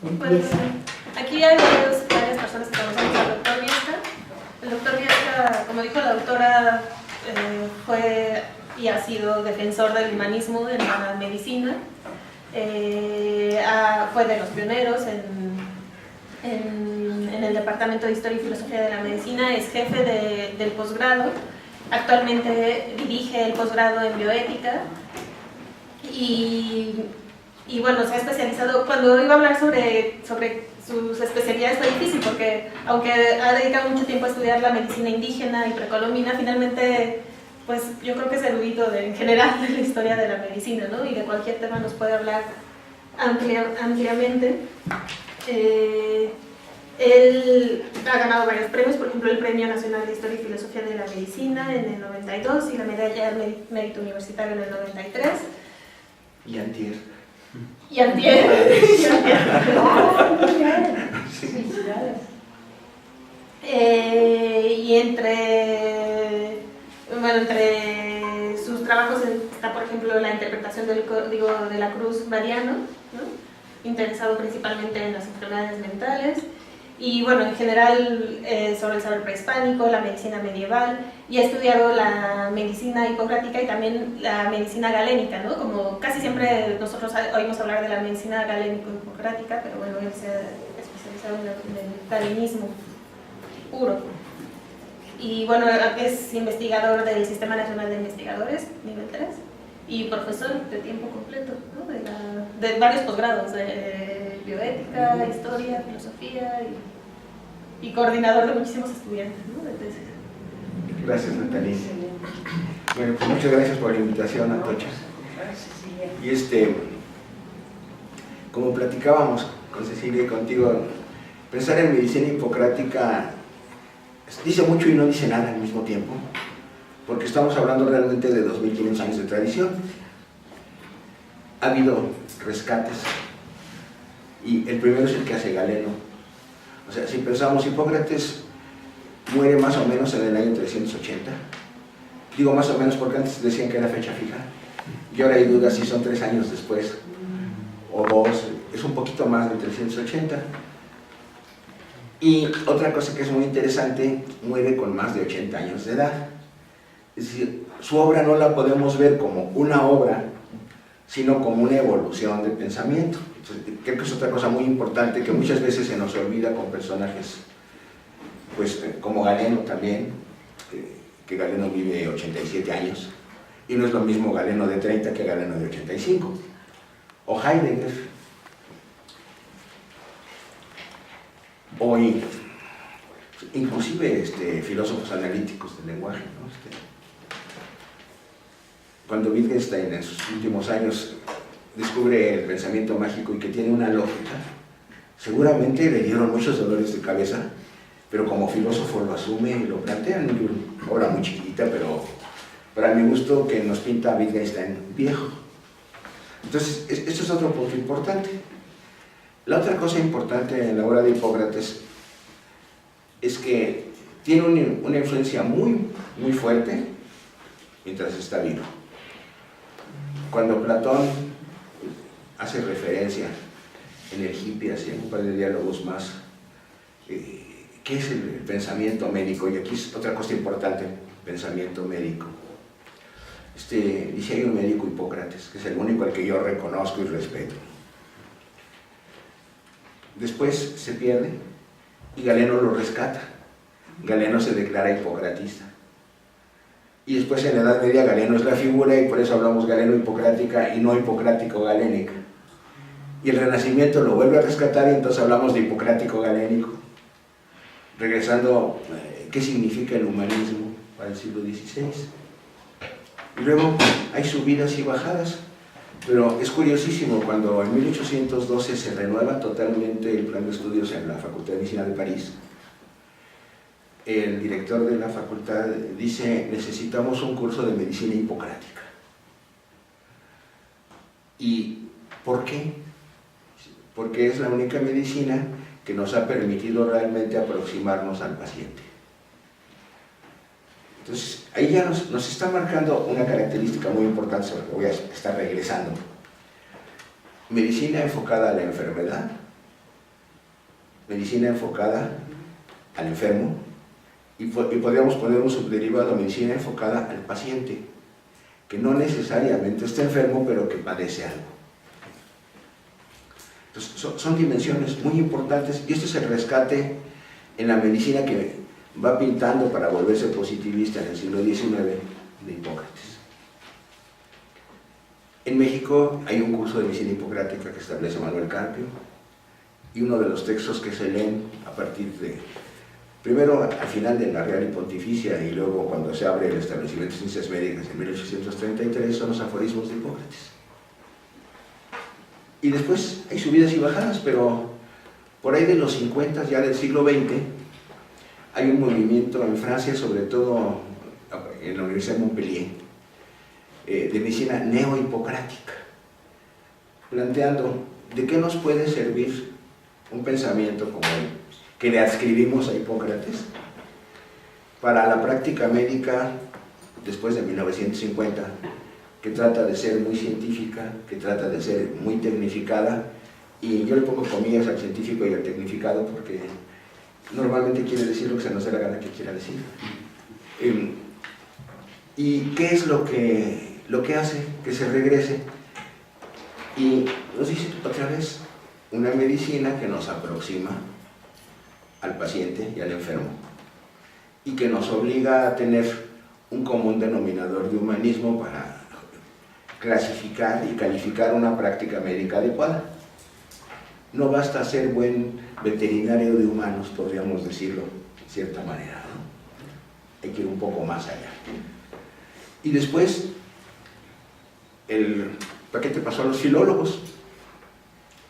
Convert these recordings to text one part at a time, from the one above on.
Bueno, aquí hay varias personas que conocemos al doctor Viesca. El doctor Viesca, como dijo la autora, fue y ha sido defensor del humanismo en la medicina. Fue de los pioneros en el Departamento de Historia y Filosofía de la Medicina, es jefe del posgrado, actualmente dirige el posgrado en bioética y bueno, se ha especializado. Cuando iba a hablar sobre sus especialidades fue difícil porque aunque ha dedicado mucho tiempo a estudiar la medicina indígena y precolombina, finalmente pues yo creo que es erudito en general de la historia de la medicina, ¿no? Y de cualquier tema nos puede hablar ampliamente. Él ha ganado varios premios, por ejemplo el Premio Nacional de Historia y Filosofía de la Medicina en el 92 y la Medalla de Mérito Universitario en el 93. Y antier. Y antier. Y entre sus trabajos está, por ejemplo, la interpretación del Código de la Cruz Mariano, ¿no? Interesado principalmente en las enfermedades mentales. Y bueno, en general sobre el saber prehispánico, la medicina medieval, y ha estudiado la medicina hipocrática y también la medicina galénica, ¿no? Como casi siempre nosotros oímos hablar de la medicina galénico-hipocrática, pero bueno, él se ha especializado en el galenismo puro. Y bueno, es investigador del Sistema Nacional de Investigadores, nivel 3, y profesor de tiempo completo, ¿no? de varios posgrados, de bioética, historia, filosofía y coordinador de muchísimos estudiantes, ¿no? De tesis. Gracias, Natalie. Bueno, pues muchas gracias por la invitación, Atocha. Y como platicábamos con Cecilia y contigo, pensar en medicina hipocrática dice mucho y no dice nada al mismo tiempo, porque estamos hablando realmente de 2500 años de tradición. Ha habido rescates, y el primero es el que hace Galeno. O sea, si pensamos, Hipócrates muere más o menos en el año 380. Digo más o menos porque antes decían que era fecha fija, y ahora hay dudas si son 3 años después o 2, es un poquito más de 380. Y otra cosa que es muy interesante, muere con más de 80 años de edad. Es decir, su obra no la podemos ver como una obra, sino como una evolución del pensamiento. Entonces, creo que es otra cosa muy importante que muchas veces se nos olvida con personajes, pues como Galeno también, que Galeno vive 87 años, y no es lo mismo Galeno de 30 que Galeno de 85. O Heidegger, o inclusive filósofos analíticos del lenguaje, ¿no? Cuando Wittgenstein en sus últimos años descubre el pensamiento mágico y que tiene una lógica, seguramente le dieron muchos dolores de cabeza, pero como filósofo lo asume y lo plantea en una obra muy chiquita, pero para mi gusto que nos pinta a Wittgenstein viejo. Entonces, esto es otro punto importante. La otra cosa importante en la obra de Hipócrates es que tiene una influencia muy, muy fuerte mientras está vivo. Cuando Platón hace referencia en el Hipias y en un par de diálogos más, ¿qué es el pensamiento médico? Y aquí es otra cosa importante, pensamiento médico. Dice, hay un médico, Hipócrates, que es el único al que yo reconozco y respeto. Después se pierde y Galeno lo rescata. Galeno se declara hipocratista. Y después en la Edad Media Galeno es la figura y por eso hablamos Galeno hipocrática y no hipocrático galénica. Y el Renacimiento lo vuelve a rescatar y entonces hablamos de hipocrático galénico. Regresando, ¿qué significa el humanismo para el siglo XVI? Y luego hay subidas y bajadas. Pero es curiosísimo, cuando en 1812 se renueva totalmente el plan de estudios en la Facultad de Medicina de París, el director de la facultad dice, necesitamos un curso de medicina hipocrática. ¿Y por qué? Porque es la única medicina que nos ha permitido realmente aproximarnos al paciente. Entonces, ahí ya nos está marcando una característica muy importante sobre la que voy a estar regresando. Medicina enfocada a la enfermedad medicina enfocada al enfermo, y podríamos poner un subderivado, medicina enfocada al paciente, que no necesariamente está enfermo, pero que padece algo. Entonces, son dimensiones muy importantes, y este es el rescate en la medicina que va pintando para volverse positivista en el siglo XIX de Hipócrates. En México hay un curso de medicina hipocrática que establece Manuel Carpio, y uno de los textos que se leen a partir de, primero al final de la Real y Pontificia, y luego cuando se abre el establecimiento de ciencias médicas en 1833, son los aforismos de Hipócrates. Y después hay subidas y bajadas, pero por ahí de los 50 ya del siglo XX hay un movimiento en Francia, sobre todo en la Universidad de Montpellier, de medicina neohipocrática, planteando de qué nos puede servir un pensamiento como el que le adscribimos a Hipócrates para la práctica médica después de 1950, que trata de ser muy científica, que trata de ser muy tecnificada, y yo le pongo comillas al científico y al tecnificado porque normalmente quiere decir lo que se nos dé la gana que quiera decir. ¿Y qué es lo que hace que se regrese? Y nos dice otra vez, una medicina que nos aproxima al paciente y al enfermo, y que nos obliga a tener un común denominador de humanismo para clasificar y calificar una práctica médica adecuada. No basta ser buen veterinario de humanos, podríamos decirlo de cierta manera, ¿no? Hay que ir un poco más allá. Y después, el paquete pasó a los filólogos.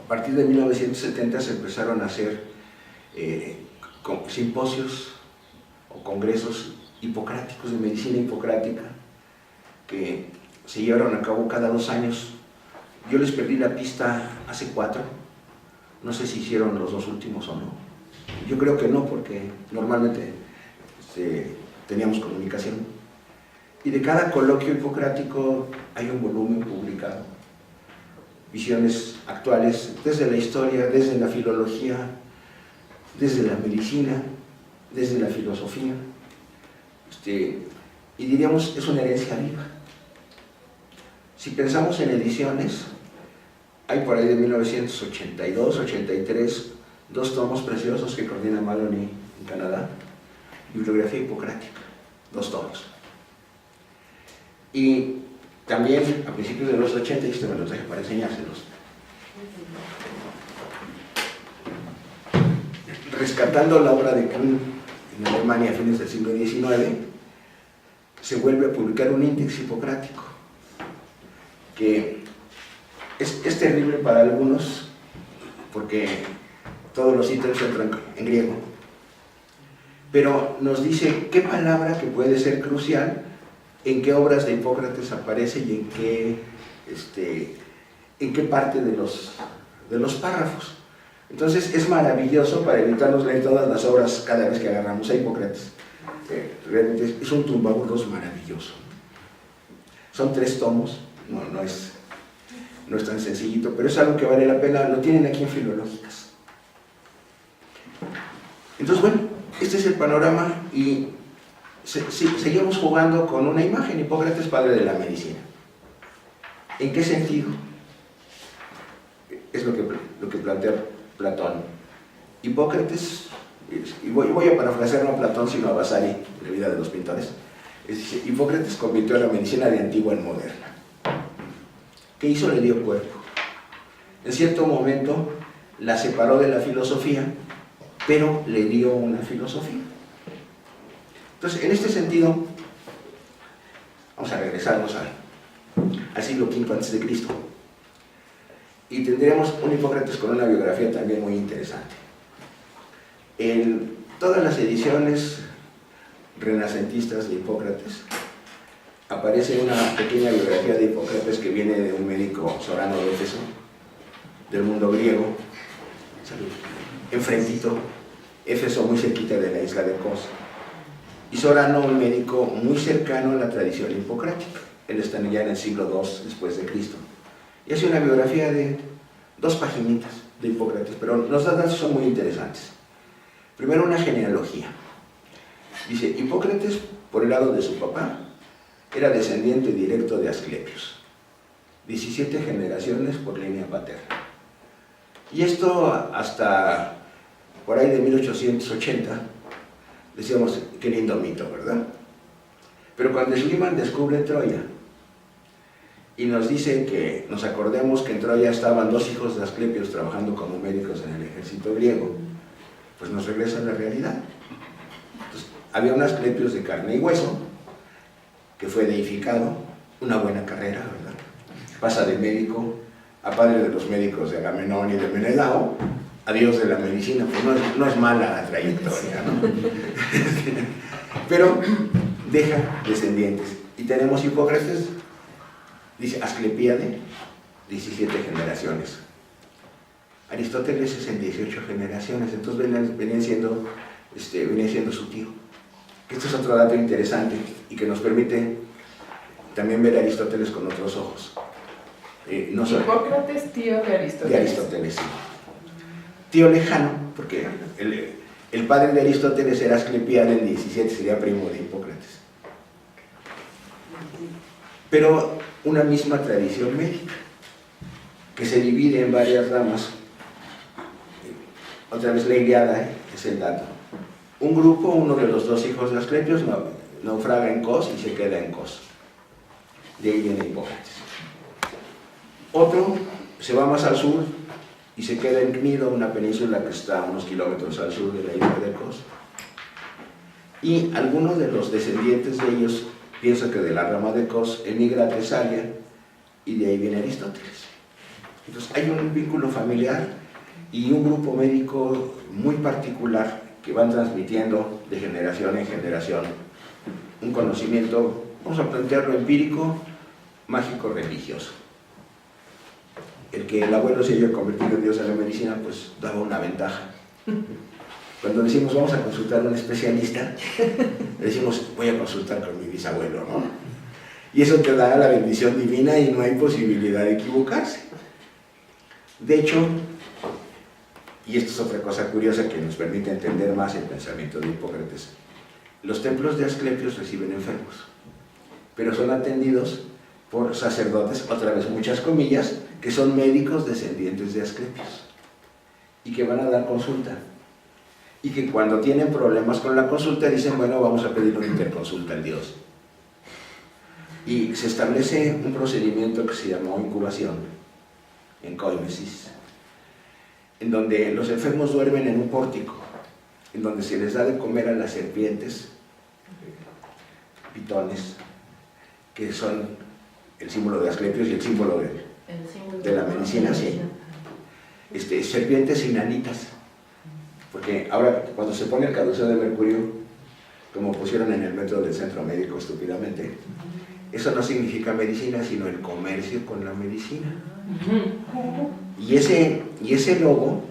A partir de 1970 se empezaron a hacer simposios o congresos hipocráticos, de medicina hipocrática, que se llevaron a cabo cada 2 años. Yo les perdí la pista hace 4, no sé si hicieron los 2 últimos o no. Yo creo que no, porque normalmente teníamos comunicación. Y de cada coloquio hipocrático hay un volumen publicado, visiones actuales desde la historia, desde la filología, desde la medicina, desde la filosofía, y diríamos es una herencia viva. Si pensamos en ediciones, hay por ahí de 1982, 83, 2 tomos preciosos que coordina Maloney en Canadá, bibliografía hipocrática, 2 tomos. Y también a principios de los 80, y esto me lo traje para enseñárselos, rescatando la obra de Kuhn en Alemania a fines del siglo XIX, se vuelve a publicar un índice hipocrático, que es terrible para algunos, porque todos los ítems entran en griego, pero nos dice qué palabra que puede ser crucial, en qué obras de Hipócrates aparece y en qué parte de los párrafos. Entonces es maravilloso para evitarnos leer todas las obras cada vez que agarramos a Hipócrates. Realmente es un tumbaburros maravilloso. Son 3 tomos, no es tan sencillito, pero es algo que vale la pena, lo tienen aquí en Filológicas. Entonces, bueno, este es el panorama, y seguimos jugando con una imagen: Hipócrates, padre de la medicina. ¿En qué sentido? Es lo que plantea Platón. Hipócrates, y voy a parafrasear no a Platón sino a Vasari, en la vida de los pintores, dice: Hipócrates convirtió a la medicina de antigua en moderna. ¿Qué hizo? Le dio cuerpo. En cierto momento la separó de la filosofía, pero le dio una filosofía. Entonces, en este sentido, vamos a regresarnos al siglo V a.C. y tendríamos un Hipócrates con una biografía también muy interesante. En todas las ediciones renacentistas de Hipócrates aparece una pequeña biografía de Hipócrates que viene de un médico Sorano de Éfeso, del mundo griego, enfrentito, Éfeso muy cerquita de la isla de Kos, y Sorano, un médico muy cercano a la tradición hipocrática. Él está ya en el siglo II después de Cristo, y hace una biografía de 2 paginitas, de Hipócrates, pero los datos son muy interesantes. Primero, una genealogía. Dice, Hipócrates, por el lado de su papá, era descendiente directo de Asclepios. 17 generaciones por línea paterna. Y esto hasta por ahí de 1880, decíamos, qué lindo mito, ¿verdad? Pero cuando Schliemann descubre Troya y nos dice que nos acordemos que en Troya estaban 2 hijos de Asclepios trabajando como médicos en el ejército griego, pues nos regresa a la realidad. Entonces, había un Asclepios de carne y hueso que fue deificado, una buena carrera, ¿verdad? Pasa de médico a padre de los médicos de Agamenón y de Menelao, a dios de la medicina, pues no es mala la trayectoria, ¿no? Pero deja descendientes. Y tenemos Hipócrates, dice Asclepíade, 17 generaciones. Aristóteles es en 18 generaciones, entonces venía siendo su tío. Este es otro dato interesante y que nos permite también ver a Aristóteles con otros ojos. No solo, Hipócrates, tío de Aristóteles. De Aristóteles, sí. Tío lejano, porque el padre de Aristóteles era Asclepíade, en 17 sería primo de Hipócrates. Pero una misma tradición médica, que se divide en varias ramas. Otra vez la Ilíada es el dato. Un grupo, uno de los 2 hijos de Asclepios, naufraga en Cos y se queda en Cos. De ahí viene Hipócrates. Otro se va más al sur y se queda en Cnido, una península que está a unos kilómetros al sur de la isla de Cos. Y algunos de los descendientes de ellos piensan que de la rama de Cos emigra a Tesalia y de ahí viene Aristóteles. Entonces hay un vínculo familiar y un grupo médico muy particular que van transmitiendo de generación en generación un conocimiento, vamos a plantearlo empírico, mágico, religioso. El que el abuelo se haya convertido en dios en la medicina, pues daba una ventaja. Cuando decimos vamos a consultar a un especialista, decimos voy a consultar con mi bisabuelo, ¿no? Y eso te da la bendición divina y no hay posibilidad de equivocarse. De hecho, y esto es otra cosa curiosa que nos permite entender más el pensamiento de Hipócrates, los templos de Asclepios reciben enfermos, pero son atendidos por sacerdotes, otra vez muchas comillas, que son médicos descendientes de Asclepios y que van a dar consulta. Y que cuando tienen problemas con la consulta dicen, bueno, vamos a pedir una interconsulta al dios. Y se establece un procedimiento que se llamó incubación, encoimesis, en donde los enfermos duermen en un pórtico, en donde se les da de comer a las serpientes, pitones, que son el símbolo de Asclepios y el símbolo de la medicina, sí. Serpientes inanitas, porque ahora cuando se pone el caduceo de mercurio, como pusieron en el metro del centro médico estúpidamente, eso no significa medicina, sino el comercio con la medicina. Y ese logo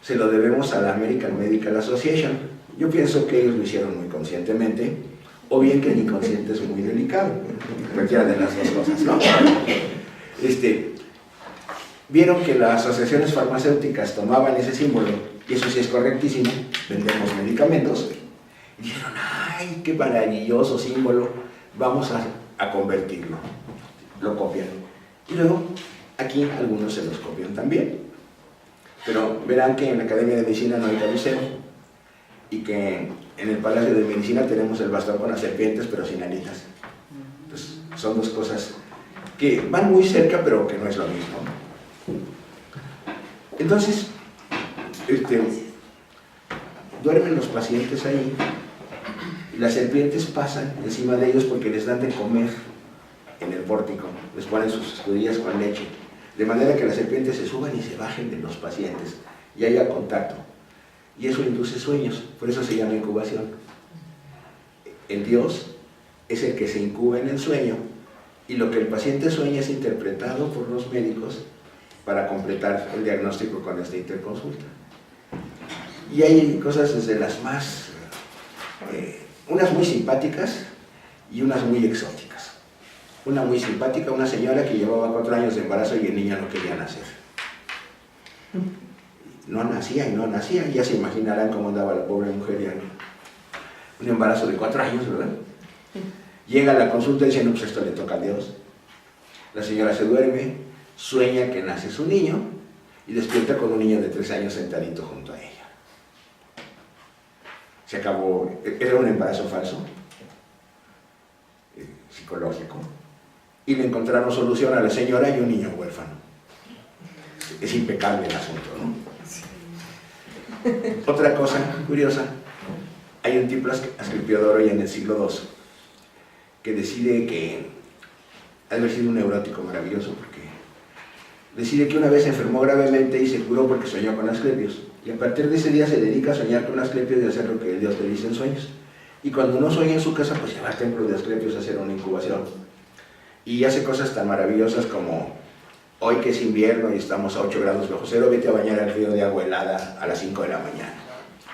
se lo debemos a la American Medical Association. Yo pienso que ellos lo hicieron muy conscientemente, o bien que el inconsciente es muy delicado, cualquiera de las dos cosas, ¿no? Vieron que las asociaciones farmacéuticas tomaban ese símbolo, y eso sí es correctísimo, vendemos medicamentos, y dijeron, ¡ay, qué maravilloso símbolo! Vamos a convertirlo. Lo copian. Y luego, aquí algunos se los copian también. Pero verán que en la Academia de Medicina no hay caduceo, y que en el Palacio de Medicina tenemos el bastón con las serpientes, pero sin alitas. Entonces, son dos cosas que van muy cerca, pero que no es lo mismo. Entonces, duermen los pacientes ahí, y las serpientes pasan encima de ellos porque les dan de comer en el pórtico, les ponen sus escudillas con leche, de manera que las serpientes se suban y se bajen de los pacientes, y haya contacto. Y eso induce sueños, por eso se llama incubación. El dios es el que se incuba en el sueño, y lo que el paciente sueña es interpretado por los médicos para completar el diagnóstico con esta interconsulta. Y hay cosas desde las más, unas muy simpáticas y unas muy exóticas. Una muy simpática, una señora que llevaba 4 años de embarazo y el niño no quería nacer. no nacía y no nacía. Ya se imaginarán cómo andaba la pobre mujer ya. Un embarazo de 4 años, ¿verdad? Llega a la consulta y dice, no, pues esto le toca a Dios. La señora se duerme, sueña que nace su niño y despierta con un niño de 3 años sentadito junto a ella. Se acabó, era un embarazo falso, psicológico, y le encontraron solución a la señora y un niño huérfano. Es impecable el asunto, ¿no? Otra cosa curiosa, hay un tipo Asclepiodoro ya en el siglo II que decide que ha de haber sido un neurótico maravilloso, porque decide que una vez se enfermó gravemente y se curó porque soñó con Asclepios, y a partir de ese día se dedica a soñar con Asclepios y a hacer lo que Dios le dice en sueños. Y cuando no sueña en su casa, pues se va al templo de Asclepios a hacer una incubación. Y hace cosas tan maravillosas como, hoy que es invierno y estamos a 8 grados bajo cero, vete a bañar al río de agua helada a las 5 de la mañana.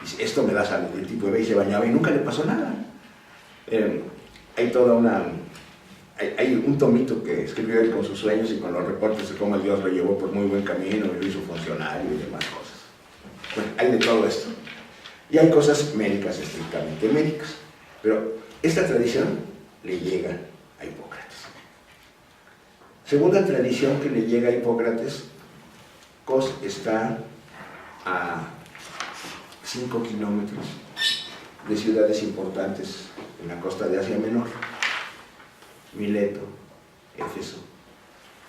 Dice, esto me da salud. El tipo ve y se bañaba y nunca le pasó nada. Hay toda una... Hay un tomito que escribió él con sus sueños y con los reportes de cómo Dios lo llevó por muy buen camino y lo hizo funcionario y demás cosas. Bueno, hay de todo esto. Y hay cosas médicas, estrictamente médicas. Pero esta tradición le llega a Hipócrates. Segunda tradición que le llega a Hipócrates, Kos está a 5 kilómetros de ciudades importantes en la costa de Asia Menor. Mileto, Éfeso.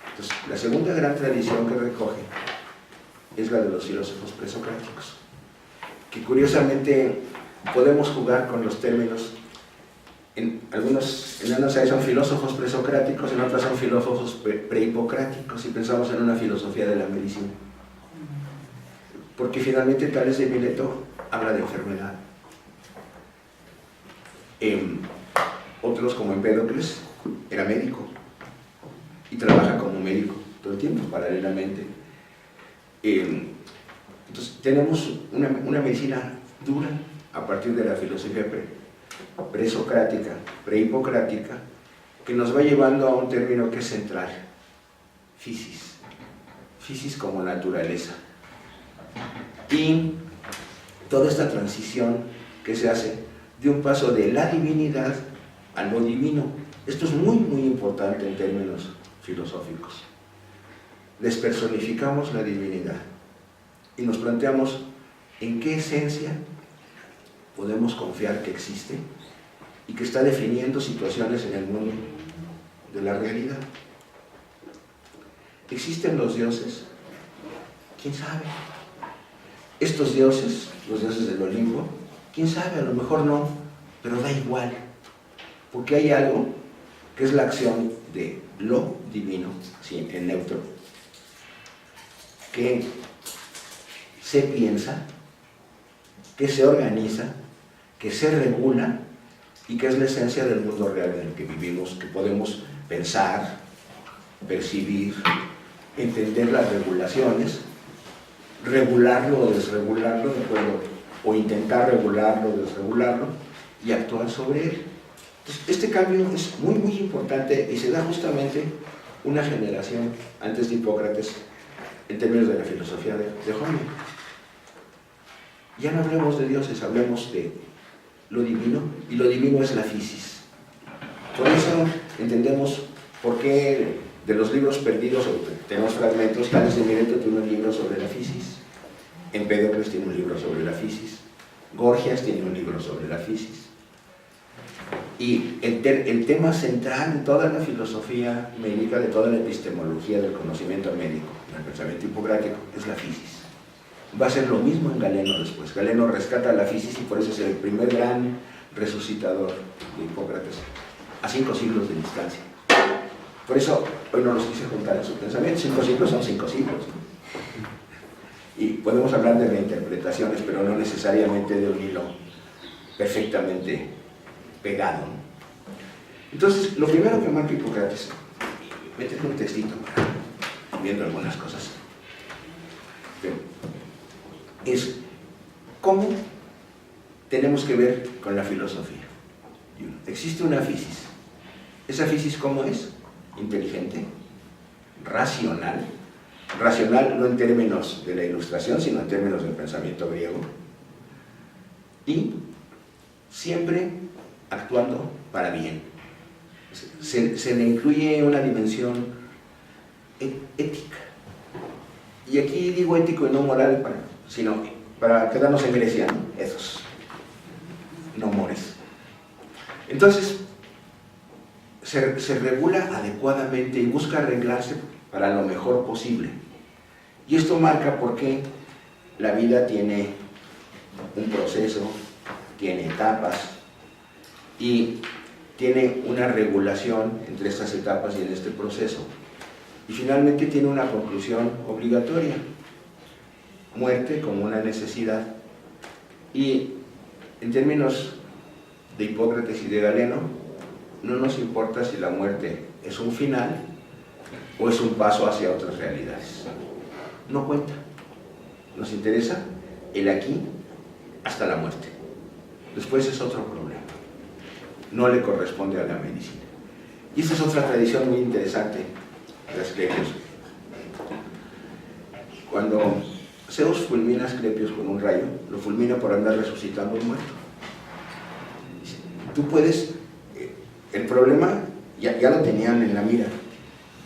Entonces, la segunda gran tradición que recoge es la de los filósofos presocráticos, que curiosamente podemos jugar con los términos. En unas son filósofos presocráticos, en otras son filósofos prehipocráticos, y pensamos en una filosofía de la medicina. Porque finalmente Tales de Mileto habla de enfermedad. Otros, como Empédocles, era médico y trabaja como médico todo el tiempo, paralelamente. Entonces tenemos una medicina dura a partir de la filosofía presocrática, prehipocrática, que nos va llevando a un término que es central: fisis como naturaleza. Y toda esta transición que se hace de un paso de la divinidad a lo divino. Esto es muy, muy importante en términos filosóficos. Despersonificamos la divinidad y nos planteamos en qué esencia podemos confiar que existe y que está definiendo situaciones en el mundo de la realidad. ¿Existen los dioses? ¿Quién sabe? Estos dioses, los dioses del Olimpo, quién sabe, a lo mejor no, pero da igual, porque hay algo que es la acción de lo divino, ¿sí?, en neutro, que se piensa, que se organiza, que se regula y que es la esencia del mundo real en el que vivimos, que podemos pensar, percibir, entender las regulaciones, regularlo o desregularlo, ¿de acuerdo?, o intentar regularlo o desregularlo y actuar sobre él. Entonces, este cambio es muy, muy importante y se da justamente una generación antes de Hipócrates en términos de la filosofía de Homero. Ya no hablemos de dioses, hablemos de lo divino, y lo divino es la fisis. Por eso entendemos por qué de los libros perdidos, tenemos fragmentos. Tales de Mileto tiene un libro sobre la fisis, Empédocles tiene un libro sobre la fisis, Gorgias tiene un libro sobre la fisis. Y el tema central de toda la filosofía médica, de toda la epistemología del conocimiento médico, del pensamiento hipocrático, es la fisis. Va a ser lo mismo en Galeno después. Galeno rescata la fisis y por eso es el primer gran resucitador de Hipócrates, a 5 siglos de distancia. Por eso hoy no los quise juntar en su pensamiento. 5 siglos son 5 siglos, ¿no? Y podemos hablar de reinterpretaciones, pero no necesariamente de un hilo perfectamente pegado, ¿no? Entonces, lo primero que marca Hipócrates, métete un textito para viendo algunas cosas, es cómo tenemos que ver con la filosofía. Existe una fisis. ¿Esa fisis cómo es? Inteligente, racional, racional, no en términos de la Ilustración, sino en términos del pensamiento griego, y siempre actuando para bien. Se le incluye una dimensión ética. Y aquí digo ético y no moral, sino para quedarnos en Grecia, ¿no? Ethos, no mores. Entonces, se regula adecuadamente y busca arreglarse para lo mejor posible. Y esto marca por qué la vida tiene un proceso, tiene etapas y tiene una regulación entre estas etapas y en este proceso. Y finalmente tiene una conclusión obligatoria: muerte como una necesidad. Y en términos de Hipócrates y de Galeno, no nos importa si la muerte es un final o es un paso hacia otras realidades. No cuenta. Nos interesa el aquí hasta la muerte. Después es otro problema. No le corresponde a la medicina. Y esta es otra tradición muy interesante de Asclepios. Cuando Zeus fulmina a Asclepios con un rayo, lo fulmina por andar resucitando un muerto. Tú puedes... El problema ya lo tenían en la mira,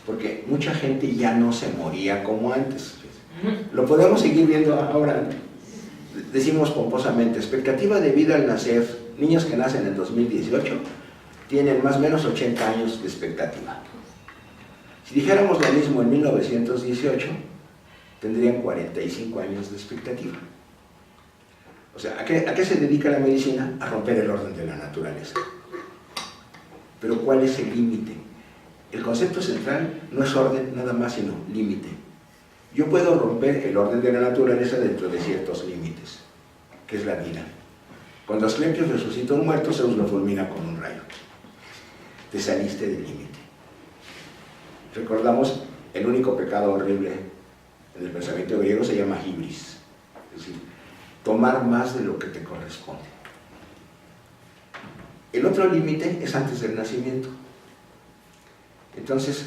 porque mucha gente ya no se moría como antes. Lo podemos seguir viendo ahora. Decimos pomposamente, expectativa de vida al nacer, niños que nacen en 2018 tienen más o menos 80 años de expectativa. Si dijéramos lo mismo en 1918, tendrían 45 años de expectativa. O sea, ¿a qué se dedica la medicina? A romper el orden de la naturaleza. Pero ¿cuál es el límite? El concepto central no es orden nada más, sino límite. Yo puedo romper el orden de la naturaleza dentro de ciertos límites, que es la vida. Cuando Asclepios resucita a un muerto, Zeus lo fulmina con un rayo. Te saliste del límite. Recordamos, el único pecado horrible en el pensamiento griego se llama hibris, es decir, tomar más de lo que te corresponde. El otro límite es antes del nacimiento. Entonces,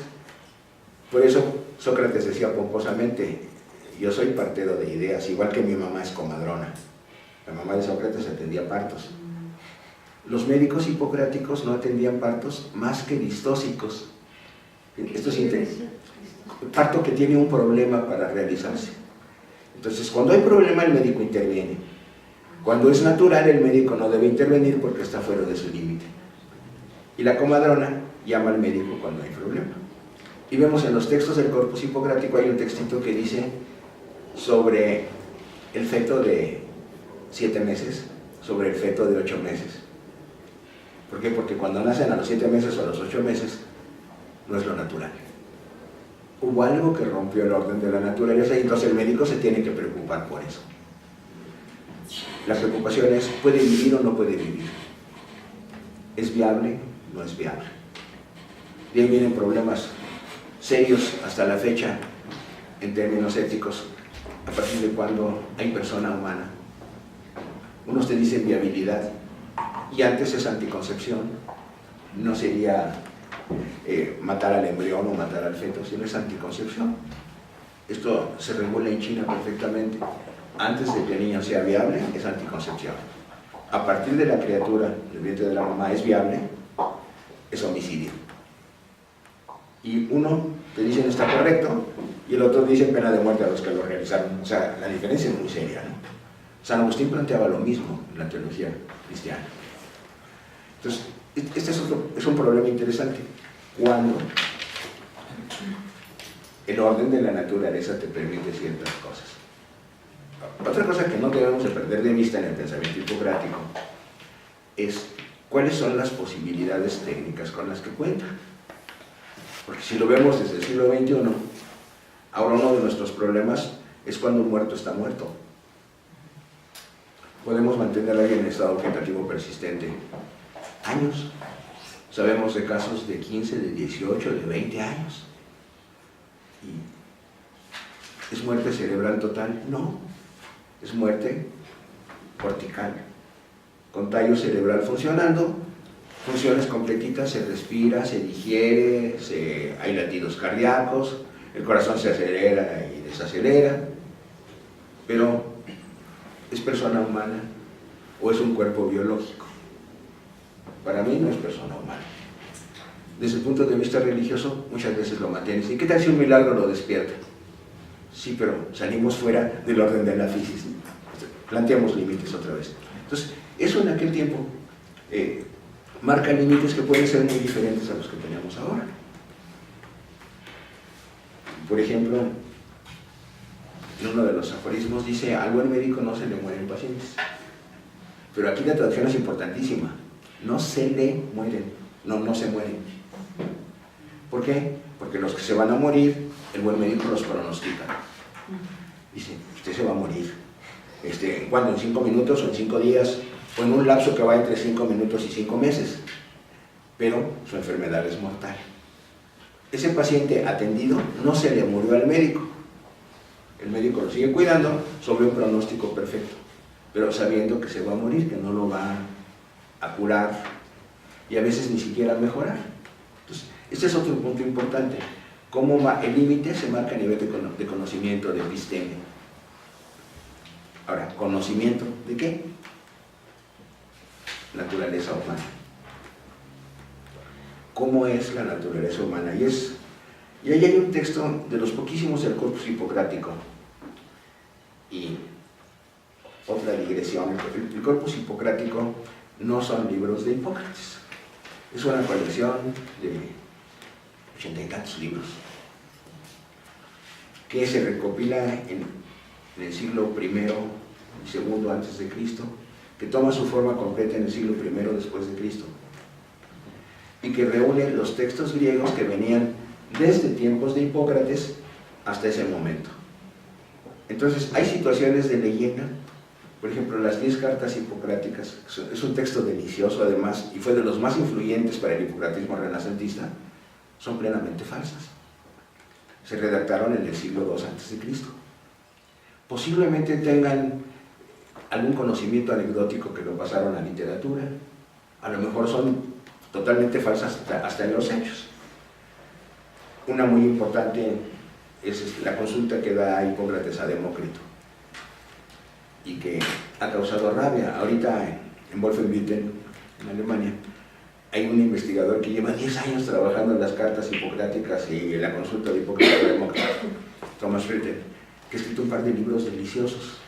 por eso Sócrates decía pomposamente, yo soy partero de ideas, igual que mi mamá es comadrona. La mamá de Sócrates atendía partos. Los médicos hipocráticos no atendían partos más que distóxicos. Esto es parto que tiene un problema para realizarse. Entonces, cuando hay problema, el médico interviene. Cuando es natural, el médico no debe intervenir porque está fuera de su límite. Y la comadrona llama al médico cuando hay problema. Y vemos en los textos del corpus hipocrático, hay un textito que dice sobre el feto de 7 meses, sobre el feto de 8 meses. ¿Por qué? Porque cuando nacen a los 7 meses o a los 8 meses, no es lo natural. Hubo algo que rompió el orden de la naturaleza y entonces el médico se tiene que preocupar por eso. La preocupación es, ¿puede vivir o no puede vivir? ¿Es viable? No es viable. Y ahí vienen problemas serios hasta la fecha en términos éticos, a partir de cuando hay persona humana. Unos te dicen viabilidad, y antes es anticoncepción, no sería matar al embrión o matar al feto, sino es anticoncepción. Esto se regula en China perfectamente. Antes de que el niño sea viable, es anticoncepción. A partir de la criatura, el vientre de la mamá es viable, es homicidio. Y uno te dicen está correcto, y el otro dice pena de muerte a los que lo realizaron. O sea, la diferencia es muy seria, ¿no? San Agustín planteaba lo mismo en la teología cristiana. Entonces, este es un problema interesante. Cuando el orden de la naturaleza te permite ciertas cosas. Otra cosa que no debemos de perder de vista en el pensamiento hipocrático es cuáles son las posibilidades técnicas con las que cuenta. Porque si lo vemos desde el siglo XXI, ahora uno de nuestros problemas es cuando un muerto está muerto. Podemos mantener a alguien en estado vegetativo persistente años. Sabemos de casos de 15, de 18, de 20 años. ¿Y es muerte cerebral total? No. Es muerte cortical, con tallo cerebral funcionando, funciones completitas, se respira, se digiere, hay latidos cardíacos, el corazón se acelera y desacelera, pero ¿es persona humana o es un cuerpo biológico? Para mí no es persona humana. Desde el punto de vista religioso, muchas veces lo mantienes. ¿Y qué tal si un milagro lo despierta? Sí, pero salimos fuera del orden de la física. Planteamos límites otra vez. Entonces, eso en aquel tiempo marca límites que pueden ser muy diferentes a los que tenemos ahora. Por ejemplo, en uno de los aforismos dice: al buen médico no se le mueren pacientes. Pero aquí la traducción es importantísima. No se le mueren, no se mueren. ¿Por qué? Porque los que se van a morir, el buen médico los pronostica. Dice: usted se va a morir. ¿Cuándo? ¿En 5 minutos o en 5 días? O en un lapso que va entre 5 minutos y 5 meses. Pero su enfermedad es mortal. Ese paciente atendido no se le murió al médico. El médico lo sigue cuidando sobre un pronóstico perfecto, pero sabiendo que se va a morir, que no lo va a curar y a veces ni siquiera a mejorar. Entonces, este es otro punto importante. Cómo el límite se marca a nivel de conocimiento, de epistemia. Ahora, ¿conocimiento de qué? Naturaleza humana. ¿Cómo es la naturaleza humana? Y ahí hay un texto de los poquísimos del Corpus Hipocrático. Y otra digresión: el Corpus Hipocrático no son libros de Hipócrates, es una colección de 80 y tantos libros que se recopila en el siglo I y II antes de Cristo, que toma su forma completa en el siglo I después de Cristo, y que reúne los textos griegos que venían desde tiempos de Hipócrates hasta ese momento. Entonces, hay situaciones de leyenda. Por ejemplo, las 10 cartas hipocráticas, es un texto delicioso además, y fue de los más influyentes para el hipocratismo renacentista, son plenamente falsas. Se redactaron en el siglo II a.C. Posiblemente tengan algún conocimiento anecdótico que lo pasaron a literatura, a lo mejor son totalmente falsas hasta en los hechos. Una muy importante es la consulta que da Hipócrates a Demócrito y que ha causado rabia. Ahorita en Wolfenbüttel, en Alemania, hay un investigador que lleva 10 años trabajando en las cartas hipocráticas y en la consulta de Hipócrates a Demócrito, Thomas Ritter, que ha escrito un par de libros deliciosos,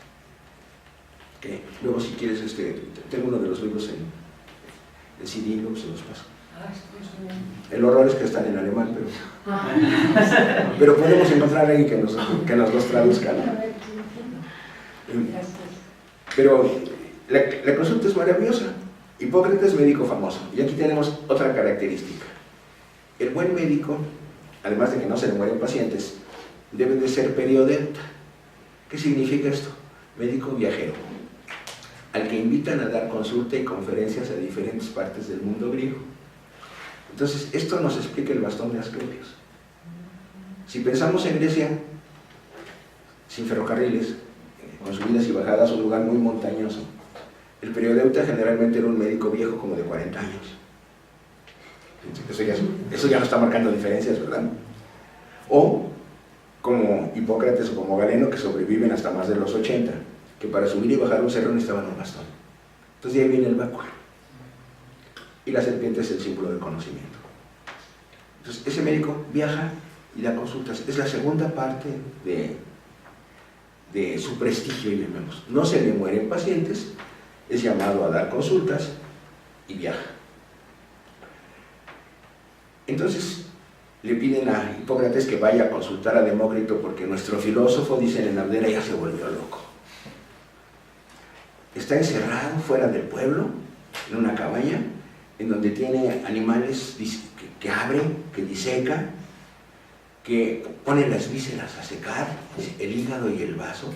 que luego, si quieres, tengo uno de los libros en CD, luego se los paso. El horror es que están en alemán, pero podemos encontrar ahí que nos los traduzcan. Pero la consulta es maravillosa. Hipócrates, médico famoso. Y aquí tenemos otra característica. El buen médico, además de que no se le mueren pacientes, debe de ser periodenta. ¿Qué significa esto? Médico viajero, al que invitan a dar consulta y conferencias a diferentes partes del mundo griego. Entonces, esto nos explica el bastón de Asclepios. Si pensamos en Grecia, sin ferrocarriles, con subidas y bajadas, un lugar muy montañoso, el periodeuta generalmente era un médico viejo como de 40 años. Eso ya no está marcando diferencias, ¿verdad? O como Hipócrates o como Galeno, que sobreviven hasta más de los 80, que para subir y bajar un cerro necesitaban un bastón. Entonces, de ahí viene el báculo. Y la serpiente es el símbolo del conocimiento. Entonces, ese médico viaja y da consultas. Es la segunda parte de su prestigio, y llamemos. No se le mueren pacientes, es llamado a dar consultas y viaja. Entonces, le piden a Hipócrates que vaya a consultar a Demócrito porque nuestro filósofo, dicen en Abdera, ya se volvió loco. Está encerrado fuera del pueblo, en una cabaña, en donde tiene animales que abre, que diseca, que pone las vísceras a secar, el hígado y el vaso.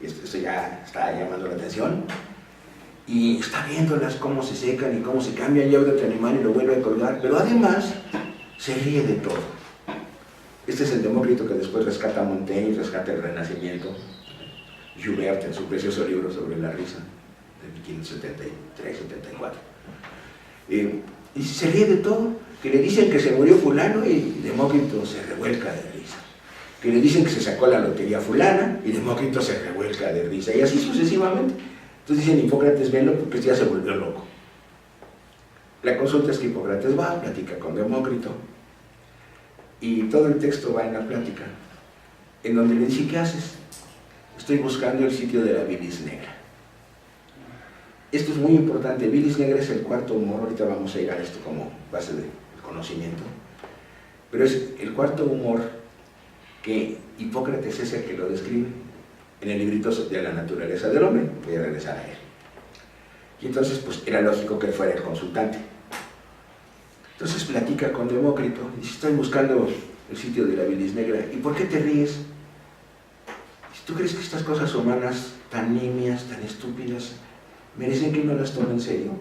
Esto ya está llamando la atención. Y está viéndolas cómo se secan y cómo se cambian, lleva otro animal y lo vuelve a colgar, pero además se ríe de todo. Este es el Demócrito que después rescata a Montaigne y rescata el Renacimiento. Joubert, en su precioso libro sobre la risa, de 1573-74. Y se ríe de todo, que le dicen que se murió fulano y Demócrito se revuelca de risa. que le dicen que se sacó la lotería fulana, y Demócrito se revuelca de risa, y así sucesivamente. Entonces dicen, Hipócrates, venlo porque ya se volvió loco. La consulta es que Hipócrates va, platica con Demócrito, y todo el texto va en la plática, en donde le dice, ¿qué haces? Estoy buscando el sitio de la bilis negra. Esto es muy importante. Bilis negra es el cuarto humor, ahorita vamos a ir a esto como base del conocimiento, pero es el cuarto humor que Hipócrates es el que lo describe en el librito de la naturaleza del hombre. Voy a regresar a él. Y entonces pues era lógico que él fuera el consultante. Entonces platica con Demócrito, dice, estoy buscando el sitio de la bilis negra. ¿Y por qué te ríes? ¿Tú crees que estas cosas humanas tan nimias, tan estúpidas, merecen que uno las tome en serio?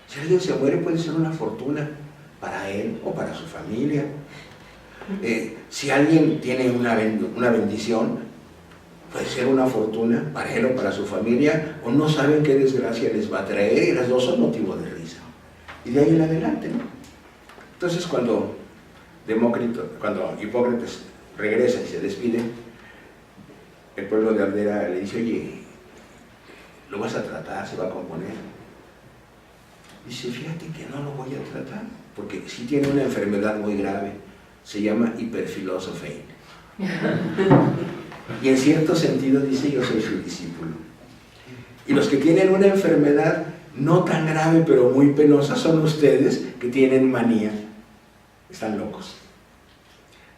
Si alguien se muere puede ser una fortuna para él o para su familia. Si alguien tiene una bendición, puede ser una fortuna para él o para su familia, o no saben qué desgracia les va a traer, y las dos son motivo de risa. Y de ahí en adelante, ¿no? Entonces cuando Hipócrates regresa y se despide, el pueblo de Abdera le dice, oye, ¿lo vas a tratar? ¿Se va a componer? Dice, fíjate que no lo voy a tratar, porque sí tiene una enfermedad muy grave, se llama hiperfilosofía. Y en cierto sentido dice, yo soy su discípulo. Y los que tienen una enfermedad no tan grave, pero muy penosa, son ustedes que tienen manía. Están locos.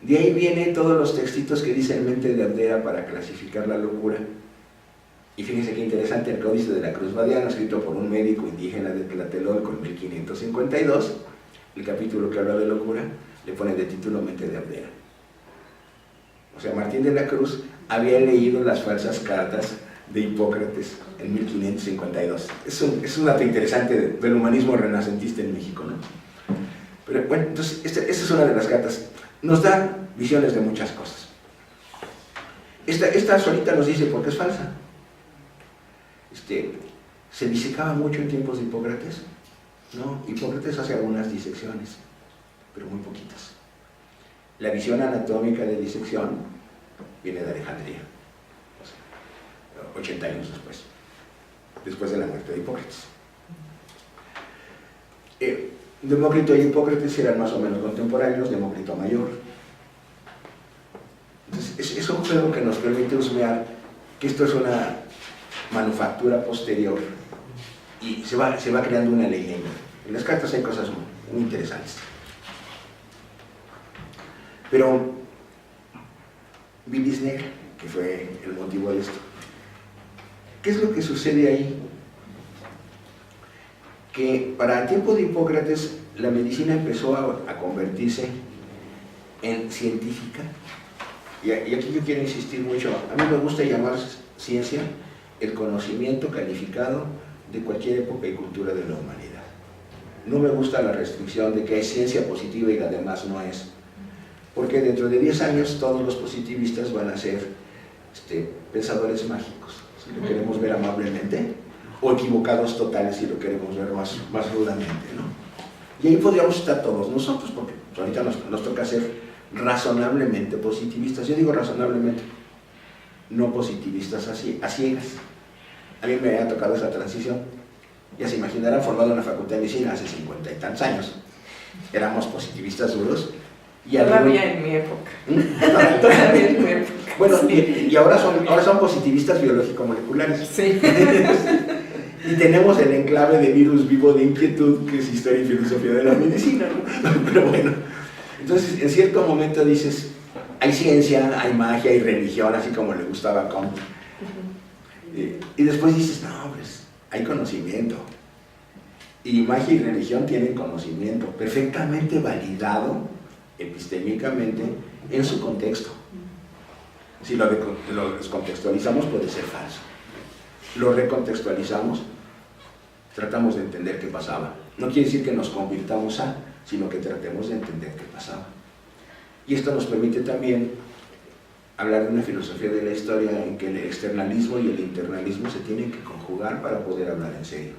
De ahí vienen todos los textitos que dicen mente de Abdera para clasificar la locura. Y fíjense qué interesante, el Códice de la Cruz Badiano, escrito por un médico indígena de Tlatelolco en 1552, el capítulo que habla de locura, le pone de título mente de Abdera. O sea, Martín de la Cruz había leído las falsas cartas de Hipócrates en 1552. Es un dato interesante del humanismo renacentista en México, ¿no? Pero bueno, entonces, esta es una de las cartas. Nos da visiones de muchas cosas. Esta solita nos dice por qué es falsa. Se disecaba mucho en tiempos de Hipócrates, ¿no? Hipócrates hace algunas disecciones, pero muy poquitas. La visión anatómica de disección viene de Alejandría, 80 años después de la muerte de Hipócrates. Demócrito y Hipócrates eran más o menos contemporáneos, Demócrito mayor. Entonces, es un juego que nos permite husmear que esto es una manufactura posterior y se va creando una leyenda. En las cartas hay cosas muy interesantes. Pero bilis negra, que fue el motivo de esto. ¿Qué es lo que sucede ahí? Que para el tiempo de Hipócrates la medicina empezó a convertirse en científica. Y aquí yo quiero insistir mucho. A mí me gusta llamar ciencia el conocimiento calificado de cualquier época y cultura de la humanidad. No me gusta la restricción de que hay ciencia positiva y la demás no es. Porque dentro de 10 años todos los positivistas van a ser pensadores mágicos, si lo queremos ver amablemente, o equivocados totales si lo queremos ver más rudamente, ¿no? Y ahí podríamos estar todos nosotros, porque ahorita nos toca ser razonablemente positivistas. Yo digo razonablemente, no positivistas a ciegas. A mí me ha tocado esa transición. Ya se imaginarán, formado en la Facultad de Medicina hace 50 y tantos años. Éramos positivistas duros. Todavía en mi época. Todavía en mi época. Bueno, sí. y ahora son positivistas biológico-moleculares. Sí. Y tenemos el enclave de virus vivo de inquietud, que es historia y filosofía de la medicina, ¿no? Pero bueno, entonces en cierto momento dices, hay ciencia, hay magia, hay religión, así como le gustaba a Comte. Y después dices, no, pues hay conocimiento. Y magia y religión tienen conocimiento perfectamente validado epistémicamente en su contexto. Si lo descontextualizamos puede ser falso. Lo recontextualizamos, tratamos de entender qué pasaba. No quiere decir que nos convirtamos sino que tratemos de entender qué pasaba. Y esto nos permite también hablar de una filosofía de la historia en que el externalismo y el internalismo se tienen que conjugar para poder hablar en serio.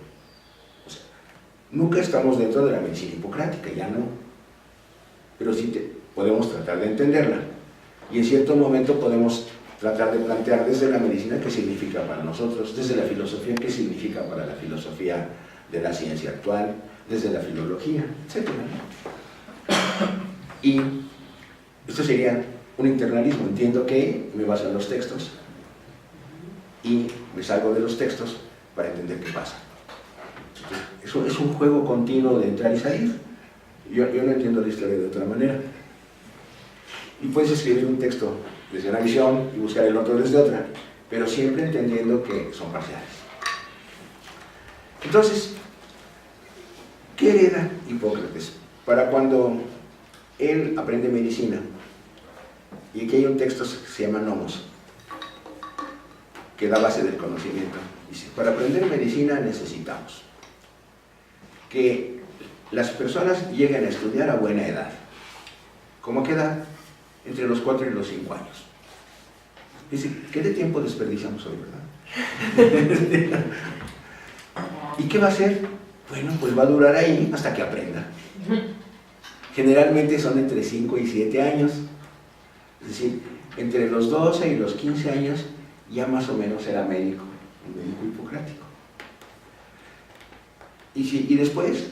O sea, nunca estamos dentro de la medicina hipocrática, ya no. Pero sí podemos tratar de entenderla. Y en cierto momento podemos tratar de plantear desde la medicina qué significa para nosotros, desde la filosofía qué significa para la filosofía de la ciencia actual, desde la filología, etc. Y esto sería un internalismo. Entiendo que me baso en los textos y me salgo de los textos para entender qué pasa. Eso es un juego continuo de entrar y salir. Yo no entiendo la historia de otra manera. Y puedes escribir un texto desde una visión y buscar el otro desde otra, pero siempre entendiendo que son parciales. Entonces, ¿qué hereda Hipócrates? Para cuando él aprende medicina, y aquí hay un texto que se llama Nomos, que da base del conocimiento. Dice, para aprender medicina necesitamos que las personas lleguen a estudiar a buena edad. ¿Cómo qué edad? Entre los 4 y los 5 años. Dice, ¿qué de tiempo desperdiciamos hoy, verdad? ¿Y qué va a hacer? Bueno, pues va a durar ahí hasta que aprenda. Generalmente son entre 5 y 7 años. Es decir, entre los 12 y los 15 años ya más o menos era médico, un médico hipocrático. Y después,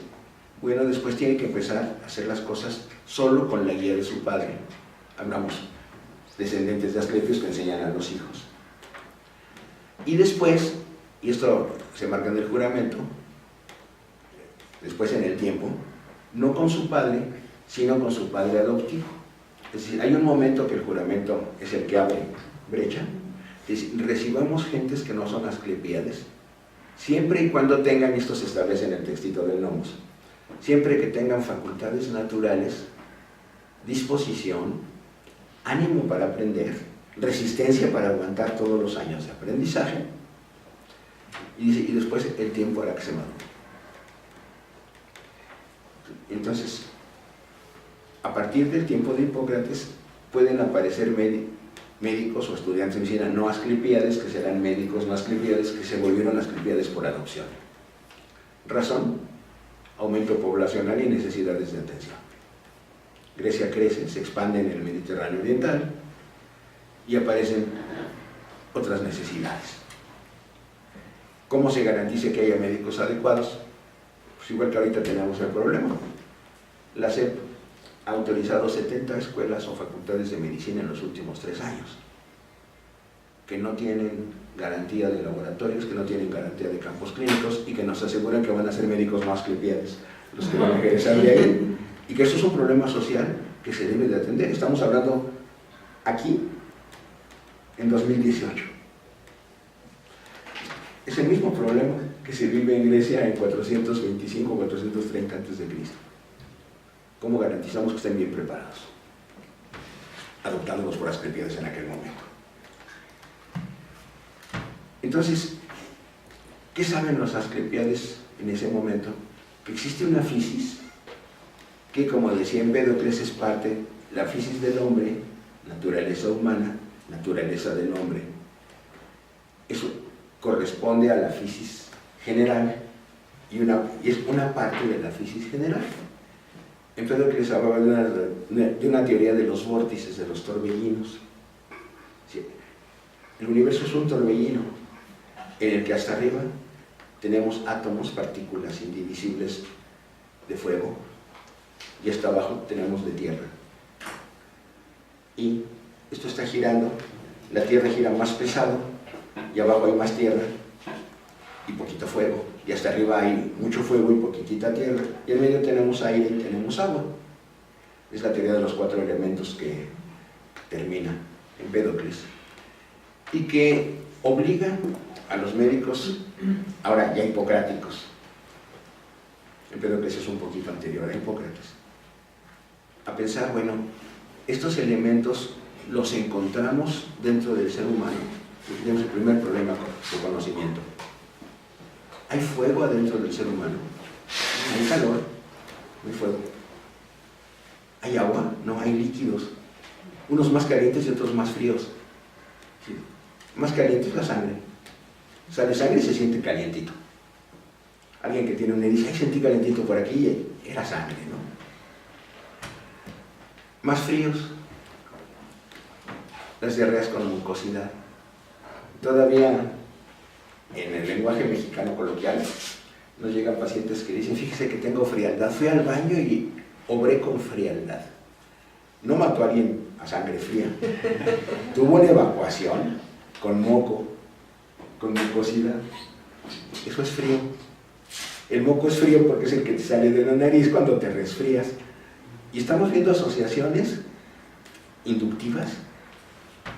bueno, después tiene que empezar a hacer las cosas solo con la guía de su padre. Hablamos descendientes de Asclepios que enseñan a los hijos. Y después, y esto se marca en el juramento, después en el tiempo, no con su padre, sino con su padre adoptivo. Es decir, hay un momento que el juramento es el que abre brecha. Es decir, recibamos gentes que no son asclepíades, siempre y cuando tengan, esto se establece en el textito del Nomos, siempre que tengan facultades naturales, disposición, ánimo para aprender, resistencia para aguantar todos los años de aprendizaje, y después el tiempo hará que se madure. Entonces, a partir del tiempo de Hipócrates pueden aparecer médicos o estudiantes de medicina no asclepíades, que serán médicos no asclepíades, que se volvieron asclepíades por adopción. Razón: aumento poblacional y necesidades de atención. Grecia crece, se expande en el Mediterráneo oriental y aparecen otras necesidades. ¿Cómo se garantiza que haya médicos adecuados? Pues igual que ahorita tenemos el problema. La SEP ha autorizado 70 escuelas o facultades de medicina en los últimos 3 años, que no tienen garantía de laboratorios, que no tienen garantía de campos clínicos y que nos aseguran que van a ser médicos no asclepíades los que van a egresar de ahí, y que eso es un problema social que se debe de atender. Estamos hablando aquí en 2018. Es el mismo problema que se vive en Grecia en 425 o 430 a.C. ¿Cómo garantizamos que estén bien preparados? Adoptándolos por asclepíades en aquel momento. Entonces, ¿qué saben los asclepíades en ese momento? Que existe una fisis que, como decía Empédocles, es parte, la fisis del hombre, naturaleza humana, naturaleza del hombre. Eso corresponde a la fisis general y es una parte de la fisis general. Empédocles hablaba de una teoría de los vórtices, de los torbellinos. Sí, el universo es un torbellino en el que hasta arriba tenemos átomos, partículas indivisibles de fuego, y hasta abajo tenemos de tierra. Y esto está girando, la tierra gira más pesado, y abajo hay más tierra y poquito fuego, y hasta arriba hay mucho fuego y poquitita tierra, y en medio tenemos aire y tenemos agua. Es la teoría de los 4 elementos que termina Empédocles, y que obliga a los médicos, ahora ya hipocráticos, Empédocles es un poquito anterior a Hipócrates, a pensar, bueno, estos elementos los encontramos dentro del ser humano. Tenemos el primer problema con su conocimiento. ¿Hay fuego adentro del ser humano? ¿Hay calor? No hay fuego. ¿Hay agua? No, hay líquidos. Unos más calientes y otros más fríos. ¿Sí? Más caliente es la sangre. Sale sangre y se siente calientito. Alguien que tiene una herida dice, ay, sentí calientito por aquí, y era sangre, ¿no? Más fríos. las diarreas con mucosidad. Todavía en el lenguaje mexicano coloquial nos llegan pacientes que dicen, fíjese que tengo frialdad, fui al baño y obré con frialdad. No mató a alguien a sangre fría, tuvo una evacuación con moco, con mucosidad. Eso es frío. El moco es frío porque es el que te sale de la nariz cuando te resfrías. Y estamos viendo asociaciones inductivas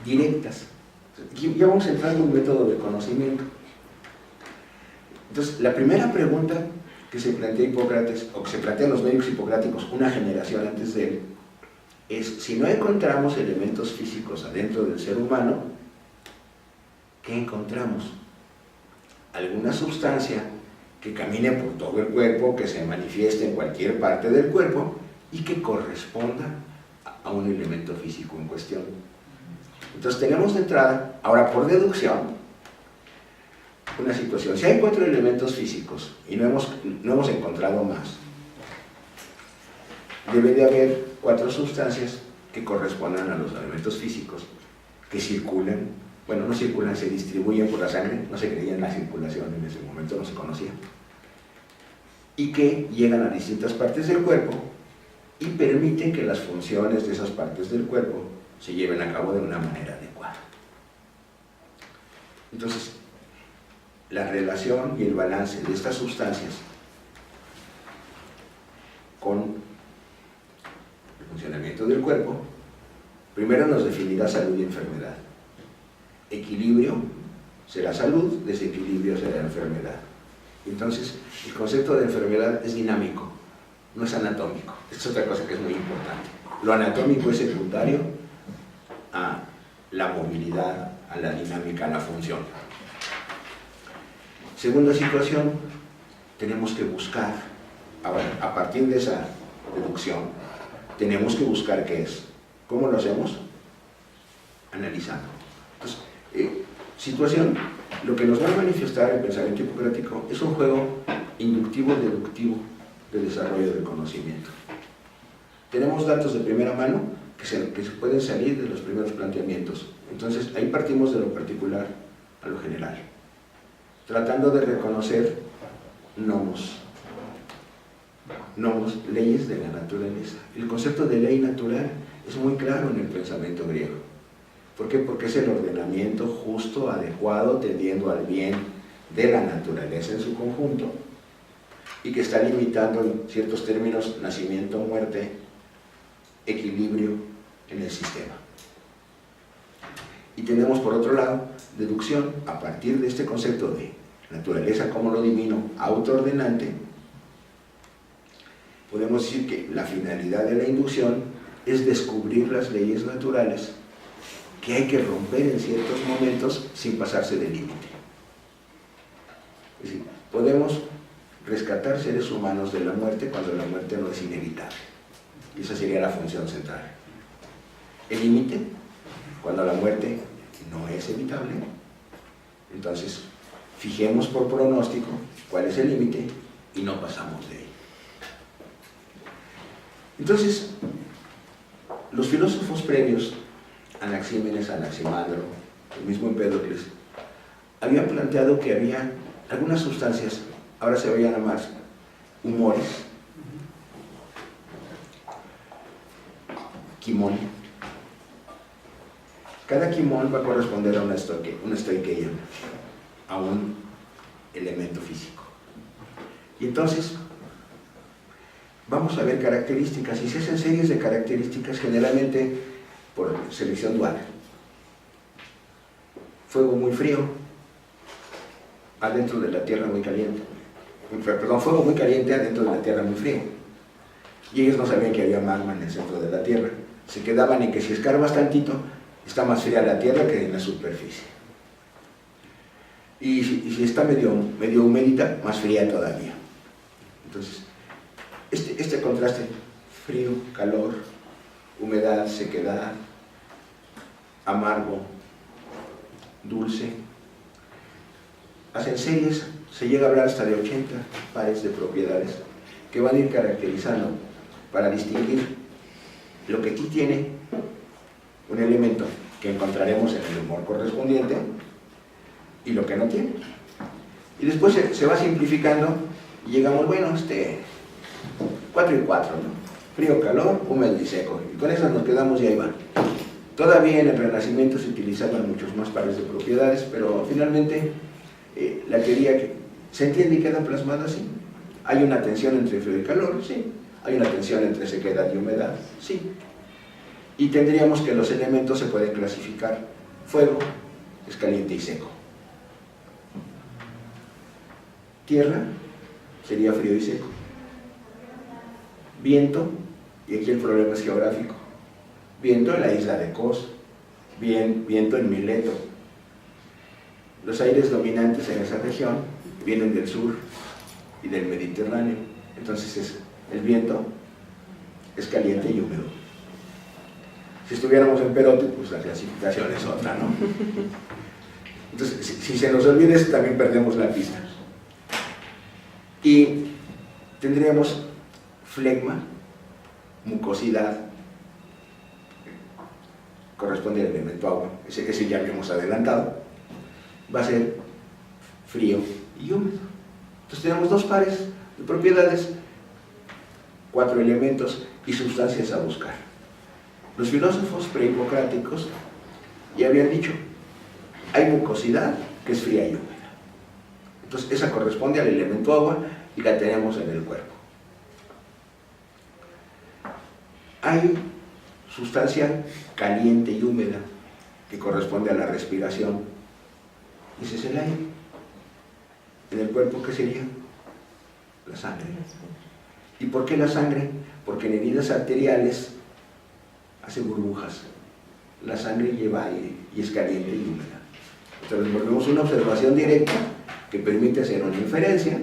directas. Ya vamos a entrar en un método de conocimiento. Entonces, la primera pregunta que se plantea Hipócrates, o que se plantean los médicos hipocráticos una generación antes de él, es, si no encontramos elementos físicos adentro del ser humano, ¿qué encontramos? Alguna sustancia que camine por todo el cuerpo, que se manifieste en cualquier parte del cuerpo y que corresponda a un elemento físico en cuestión. Entonces tenemos de entrada, ahora por deducción, una situación. Si hay 4 elementos físicos y no hemos encontrado más, debe de haber 4 sustancias que correspondan a los elementos físicos, que circulan, bueno, no circulan, se distribuyen por la sangre, no se creía en la circulación en ese momento, no se conocía, y que llegan a distintas partes del cuerpo y permiten que las funciones de esas partes del cuerpo se lleven a cabo de una manera adecuada. Entonces, la relación y el balance de estas sustancias con el funcionamiento del cuerpo, primero nos definirá salud y enfermedad. Equilibrio será salud, desequilibrio será enfermedad. Entonces, el concepto de enfermedad es dinámico, no es anatómico. Esta es otra cosa que es muy importante. Lo anatómico es secundario a la movilidad, a la dinámica, a la función. Segunda situación, tenemos que buscar, ahora, a partir de esa deducción, tenemos que buscar qué es. ¿Cómo lo hacemos? Analizando. Entonces, situación, lo que nos va a manifestar el pensamiento hipocrático es un juego inductivo-deductivo de desarrollo del conocimiento. Tenemos datos de primera mano que se pueden salir de los primeros planteamientos. Entonces, ahí partimos de lo particular a lo general, tratando de reconocer nomos, leyes de la naturaleza. El concepto de ley natural es muy claro en el pensamiento griego. ¿Por qué? Porque es el ordenamiento justo, adecuado, tendiendo al bien de la naturaleza en su conjunto, y que está limitando en ciertos términos nacimiento, muerte, equilibrio en el sistema. Y tenemos por otro lado deducción a partir de este concepto de naturaleza como lo divino, autoordenante. Podemos decir que la finalidad de la inducción es descubrir las leyes naturales que hay que romper en ciertos momentos sin pasarse de límite. Es decir, podemos rescatar seres humanos de la muerte cuando la muerte no es inevitable. Y esa sería la función central. El límite, cuando la muerte no es evitable, entonces fijemos por pronóstico cuál es el límite y no pasamos de él. Entonces, los filósofos previos, Anaxímenes, Anaximandro, el mismo Empédocles, habían planteado que había algunas sustancias, ahora se veían a llamar humores, quimón. Cada quimón va a corresponder a una stoicheia, a un elemento físico. Y entonces, vamos a ver características, y se hacen series de características generalmente por selección dual. Fuego muy frío, adentro de la tierra muy caliente. Perdón, fuego muy caliente adentro de la tierra muy frío. Y ellos no sabían que había magma en el centro de la tierra. Se quedaban en que si escarbas tantito, está más fría la tierra que en la superficie. Y si está medio humedita, más fría todavía. Entonces, este contraste, frío, calor, humedad, sequedad, amargo, dulce, hacen series, se llega a hablar hasta de 80 pares de propiedades que van a ir caracterizando para distinguir lo que aquí tiene un elemento que encontraremos en el humor correspondiente y lo que no tiene. Y después se va simplificando y llegamos, bueno, 4 y 4, ¿no? Frío, calor, húmedo y seco. Y con eso nos quedamos y ahí va. Todavía en el Renacimiento se utilizaban muchos más pares de propiedades, pero finalmente la teoría que se entiende y queda plasmada así. Hay una tensión entre frío y calor, sí. Hay una tensión entre sequedad y humedad, sí. Y tendríamos que los elementos se pueden clasificar. Fuego es caliente y seco. Tierra sería frío y seco. Viento, y aquí el problema es geográfico. Viento en la isla de Kos, viento en Mileto. Los aires dominantes en esa región vienen del sur y del Mediterráneo. Entonces el viento es caliente y húmedo. Si estuviéramos en Perote, pues la clasificación es otra, ¿no? Entonces, si se nos olvida eso, también perdemos la pista. Y tendríamos flegma, mucosidad, corresponde al elemento agua, ese ya lo hemos adelantado, va a ser frío y húmedo. Entonces tenemos 2 pares de propiedades, 4 elementos y sustancias a buscar. Los filósofos prehipocráticos ya habían dicho, hay mucosidad que es fría y húmeda. Entonces esa corresponde al elemento agua y la tenemos en el cuerpo. Hay sustancia caliente y húmeda que corresponde a la respiración. Ese es el aire. En el cuerpo, ¿qué sería? La sangre. ¿Y por qué la sangre? Porque en heridas arteriales hace burbujas. La sangre lleva aire y es caliente y húmeda. Entonces volvemos a una observación directa que permite hacer una inferencia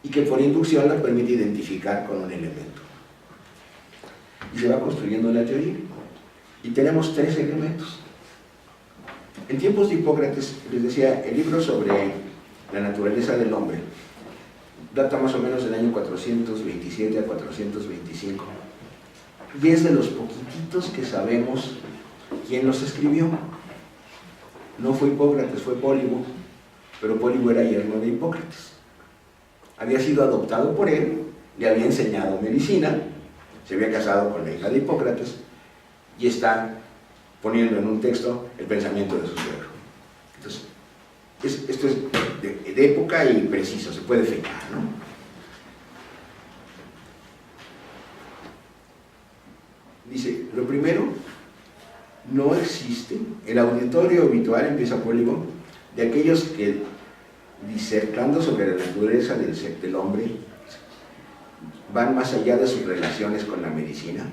y que por inducción nos permite identificar con un elemento. Y se va construyendo la teoría. Y tenemos 3 elementos. En tiempos de Hipócrates, les decía, el libro sobre la naturaleza del hombre data más o menos del año 427 a 425. Y es de los poquititos que sabemos quién los escribió. No fue Hipócrates, fue Pólibo, pero Pólibo era yerno de Hipócrates. Había sido adoptado por él, le había enseñado medicina, se había casado con la hija de Hipócrates y está poniendo en un texto el pensamiento de su suegro. Entonces, esto es de época y preciso, se puede fechar, ¿no? Dice, lo primero, no existe, el auditorio habitual, empieza Pólibo, de aquellos que, disertando sobre la naturaleza del hombre, van más allá de sus relaciones con la medicina,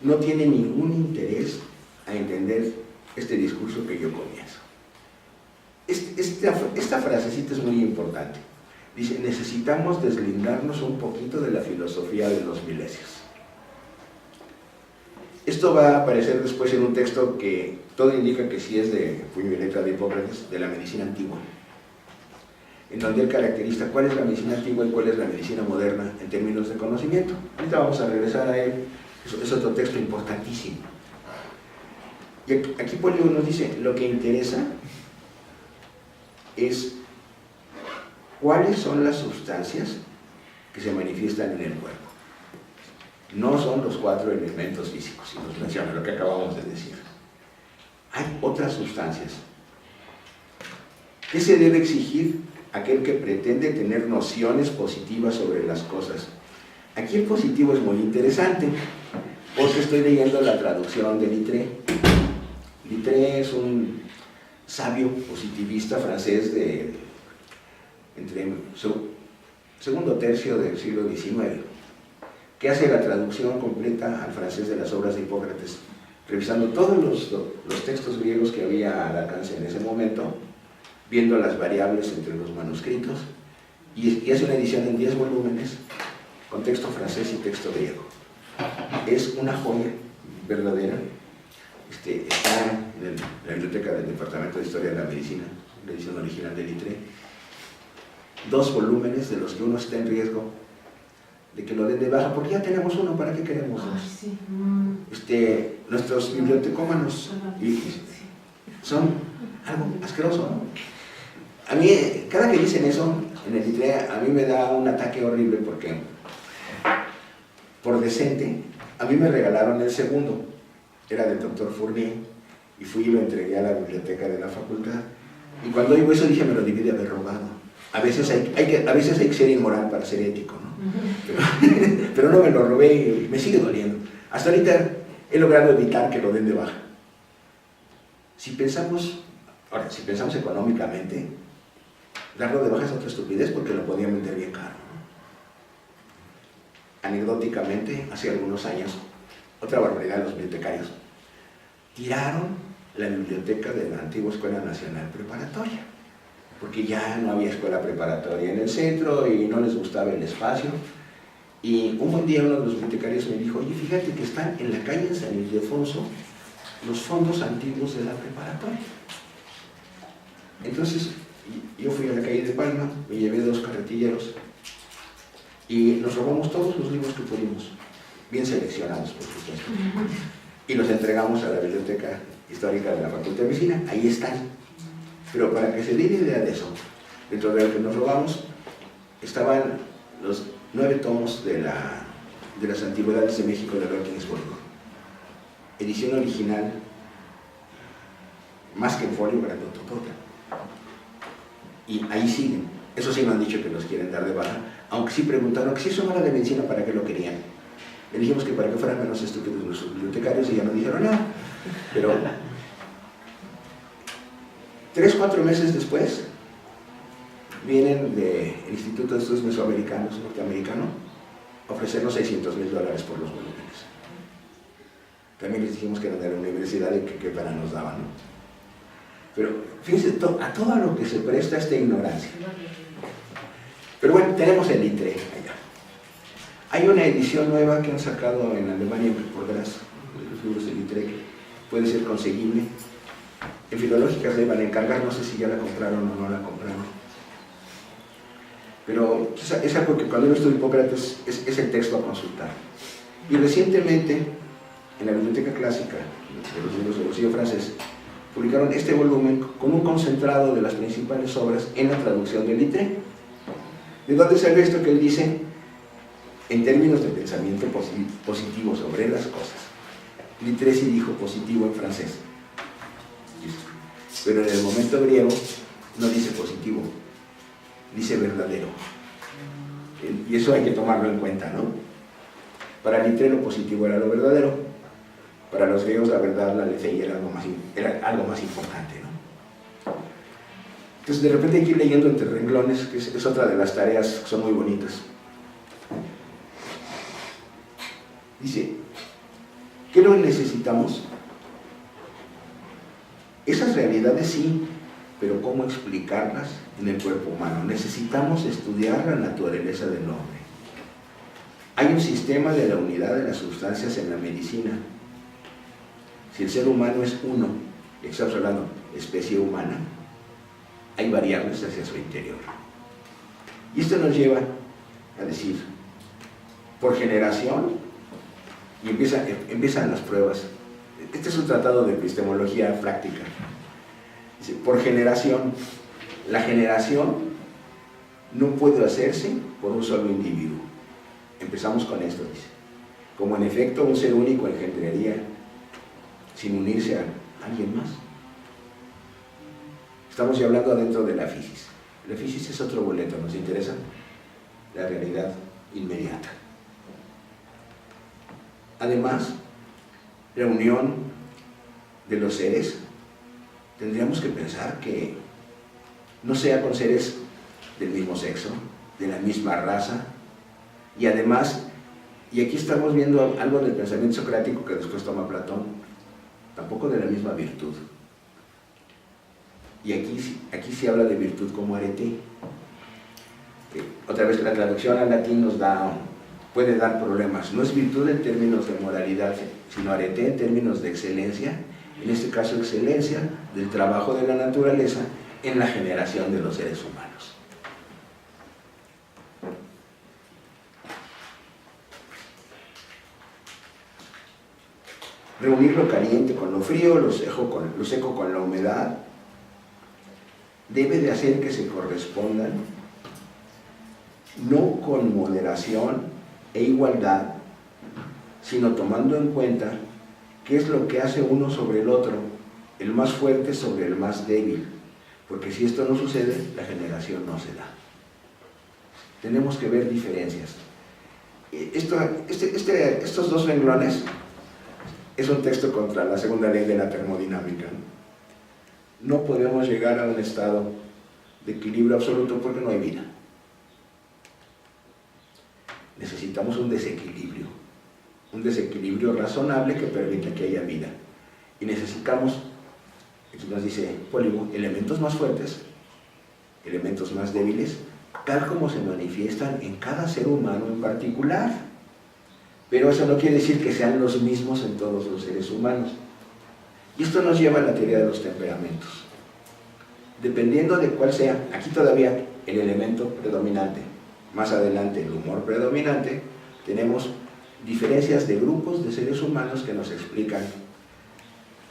no tiene ningún interés a entender este discurso que yo comienzo. Esta frasecita es muy importante. Dice, necesitamos deslindarnos un poquito de la filosofía de los milesios. Esto va a aparecer después en un texto que todo indica que sí es de puño y letra de Hipócrates, de la medicina antigua, en donde él caracteriza cuál es la medicina antigua y cuál es la medicina moderna en términos de conocimiento. Ahorita vamos a regresar a él, es otro texto importantísimo. Y aquí Pólibo nos dice, lo que interesa es cuáles son las sustancias que se manifiestan en el cuerpo. No son los 4 elementos físicos, si nos menciona lo que acabamos de decir. Hay otras sustancias. ¿Qué se debe exigir a aquel que pretende tener nociones positivas sobre las cosas? Aquí el positivo es muy interesante, porque estoy leyendo la traducción de Littré. Littré es un sabio positivista francés entre el segundo tercio del siglo XIX, que hace la traducción completa al francés de las obras de Hipócrates, revisando todos los textos griegos que había al alcance en ese momento, viendo las variables entre los manuscritos, y hace una edición en 10 volúmenes, con texto francés y texto griego. Es una joya verdadera. Está en la biblioteca del Departamento de Historia de la Medicina, la edición original de Littré. 2 volúmenes de los que uno está en riesgo de que lo den de baja, porque ya tenemos uno, ¿para qué queremos 2? Sí. nuestros bibliotecómanos son algo asqueroso, ¿no? A mí, cada que dicen eso en el ITRE, a mí me da un ataque horrible porque, por decente, a mí me regalaron el segundo, era del doctor Fournier, y fui y lo entregué a la biblioteca de la facultad. Y cuando oigo eso dije, me lo debí de haber robado. A veces hay que ser inmoral para ser ético, ¿no? Pero no me lo robé y me sigue doliendo. Hasta ahorita he logrado evitar que lo den de baja. Si pensamos económicamente, darlo de baja es otra estupidez porque lo podían vender bien caro, ¿no? Anecdóticamente, hace algunos años, otra barbaridad de los bibliotecarios, tiraron la biblioteca de la antigua Escuela Nacional Preparatoria, porque ya no había escuela preparatoria en el centro y no les gustaba el espacio. Y un buen día uno de los bibliotecarios me dijo, oye, fíjate que están en la calle San Ildefonso los fondos antiguos de la preparatoria. Entonces yo fui a la calle de Palma, me llevé 2 carretilleros y nos robamos todos los libros que pudimos, bien seleccionados por supuesto, y los entregamos a la Biblioteca Histórica de la Facultad de Medicina. Ahí están. Pero para que se den idea de eso, dentro de lo que nos robamos estaban los 9 tomos de las Antigüedades de México de Lord Kingsburg, edición original, más que en folio, grandototota. Y ahí siguen. Eso sí me han dicho que los quieren dar de baja, aunque sí preguntaron que si eso no era de medicina, ¿para qué lo querían? Le dijimos que para que fueran menos estúpidos los bibliotecarios y ya nos dijeron nada. Pero 3 o 4 meses después vienen del Instituto de Estudios Mesoamericanos norteamericano a ofrecernos $600,000 por los volúmenes. También les dijimos que eran de la universidad y que para nos daban, ¿no? Pero fíjense a todo lo que se presta esta ignorancia. Pero bueno, tenemos el ITRE allá. Hay una edición nueva que han sacado en Alemania, por verás, los libros del ITRE, que puede ser conseguible. En Filológicas le van a encargar, no sé si ya la compraron o no la compraron. Pero es algo que cuando uno estudia Hipócrates es el texto a consultar. Y recientemente, en la Biblioteca Clásica de los libros de Bolsillo Francés, publicaron este volumen con un concentrado de las principales obras en la traducción del ITRE. ¿De dónde sale esto que él dice? En términos de pensamiento positivo sobre las cosas. Littré sí dijo positivo en francés, pero en el momento griego no dice positivo, dice verdadero. Y eso hay que tomarlo en cuenta, ¿no? Para Littré lo positivo era lo verdadero, para los griegos la verdad, la ley era algo más importante, ¿no? Entonces de repente hay que ir leyendo entre renglones, que es otra de las tareas que son muy bonitas. Dice, ¿qué es lo que necesitamos? Esas realidades sí, pero ¿cómo explicarlas en el cuerpo humano? Necesitamos estudiar la naturaleza del hombre. Hay un sistema de la unidad de las sustancias en la medicina. Si el ser humano es uno, y estamos hablando de especie humana, hay variables hacia su interior. Y esto nos lleva a decir, por generación, y empiezan las pruebas. Este es un tratado de epistemología práctica. Dice, por generación, la generación no puede hacerse por un solo individuo. Empezamos con esto, dice. Como en efecto un ser único engendraría sin unirse a alguien más. Estamos ya hablando dentro de la fisis. La fisis es otro boleto, nos interesa la realidad inmediata. Además, la unión de los seres, tendríamos que pensar que no sea con seres del mismo sexo, de la misma raza, y además, y aquí estamos viendo algo del pensamiento socrático que después toma Platón, tampoco de la misma virtud. Y aquí se habla de virtud como arete. Otra vez la traducción al latín puede dar problemas. No es virtud en términos de moralidad, sino arete en términos de excelencia, en este caso excelencia del trabajo de la naturaleza en la generación de los seres humanos. reunir lo caliente con lo frío, lo seco con la humedad, debe de hacer que se correspondan, no con moderación e igualdad, sino tomando en cuenta qué es lo que hace uno sobre el otro, el más fuerte sobre el más débil, porque si esto no sucede, la generación no se da. Tenemos que ver diferencias. Estos dos renglones es un texto contra la segunda ley de la termodinámica. No podemos llegar a un estado de equilibrio absoluto porque no hay vida. Necesitamos un desequilibrio razonable que permita que haya vida. Y necesitamos, aquí nos dice Pólibo, elementos más fuertes, elementos más débiles, tal como se manifiestan en cada ser humano en particular. Pero eso no quiere decir que sean los mismos en todos los seres humanos. Y esto nos lleva a la teoría de los temperamentos. Dependiendo de cuál sea, aquí todavía el elemento predominante, más adelante el humor predominante, tenemos diferencias de grupos de seres humanos que nos explican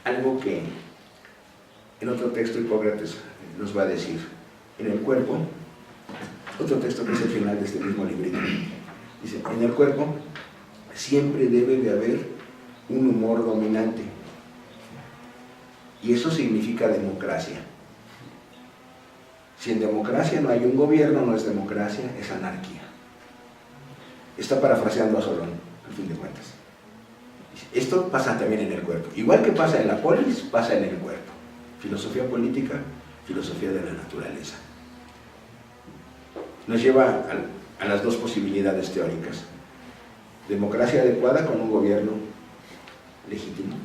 algo que en otro texto Hipócrates nos va a decir. En el cuerpo, otro texto que es el final de este mismo librito, dice, en el cuerpo siempre debe de haber un humor dominante. Y eso significa democracia. Si en democracia no hay un gobierno, no es democracia, es anarquía. Está parafraseando a Solón, al fin de cuentas. Esto pasa también en el cuerpo. Igual que pasa en la polis, pasa en el cuerpo. Filosofía política, filosofía de la naturaleza. Nos lleva a las dos posibilidades teóricas. Democracia adecuada con un gobierno legítimo.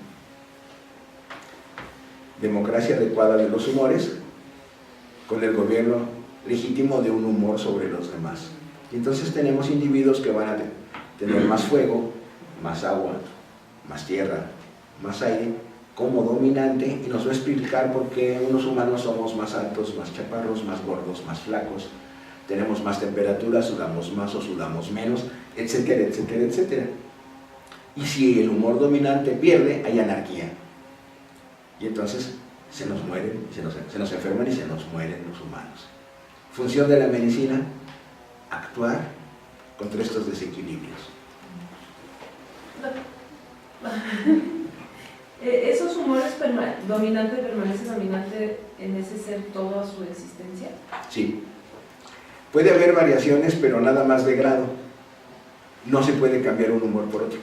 Democracia adecuada de los humores con el gobierno legítimo de un humor sobre los demás. Y entonces tenemos individuos que van a tener más fuego, más agua, más tierra, más aire, como dominante, y nos va a explicar por qué unos humanos somos más altos, más chaparros, más gordos, más flacos, tenemos más temperatura, sudamos más o sudamos menos, etcétera, etcétera, etcétera. Y si el humor dominante pierde, hay anarquía. Y entonces se nos mueren, se nos enferman y se nos mueren los humanos. Función de la medicina, actuar contra estos desequilibrios. ¿Esos humores dominantes permanecen dominantes en ese ser toda su existencia? Sí. Puede haber variaciones, pero nada más de grado. No se puede cambiar un humor por otro.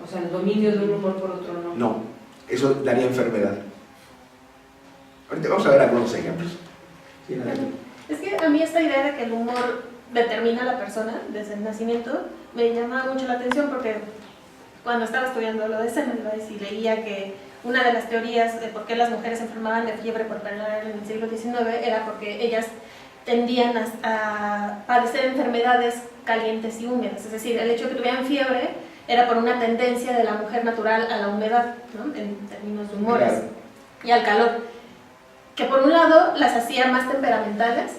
O sea, el dominio de un humor por otro no. No, eso daría enfermedad. Ahorita vamos a ver algunos ejemplos. Sí, es que a mí esta idea de que el humor determina a la persona desde el nacimiento me llama mucho la atención, porque cuando estaba estudiando lo de Semmelweis y leía que una de las teorías de por qué las mujeres enfermaban de fiebre puerperal en el siglo XIX era porque ellas tendían a padecer enfermedades calientes y húmedas, es decir, el hecho de que tuvieran fiebre era por una tendencia de la mujer natural a la humedad, ¿no? En términos de humores, claro, y al calor, que por un lado las hacía más temperamentales,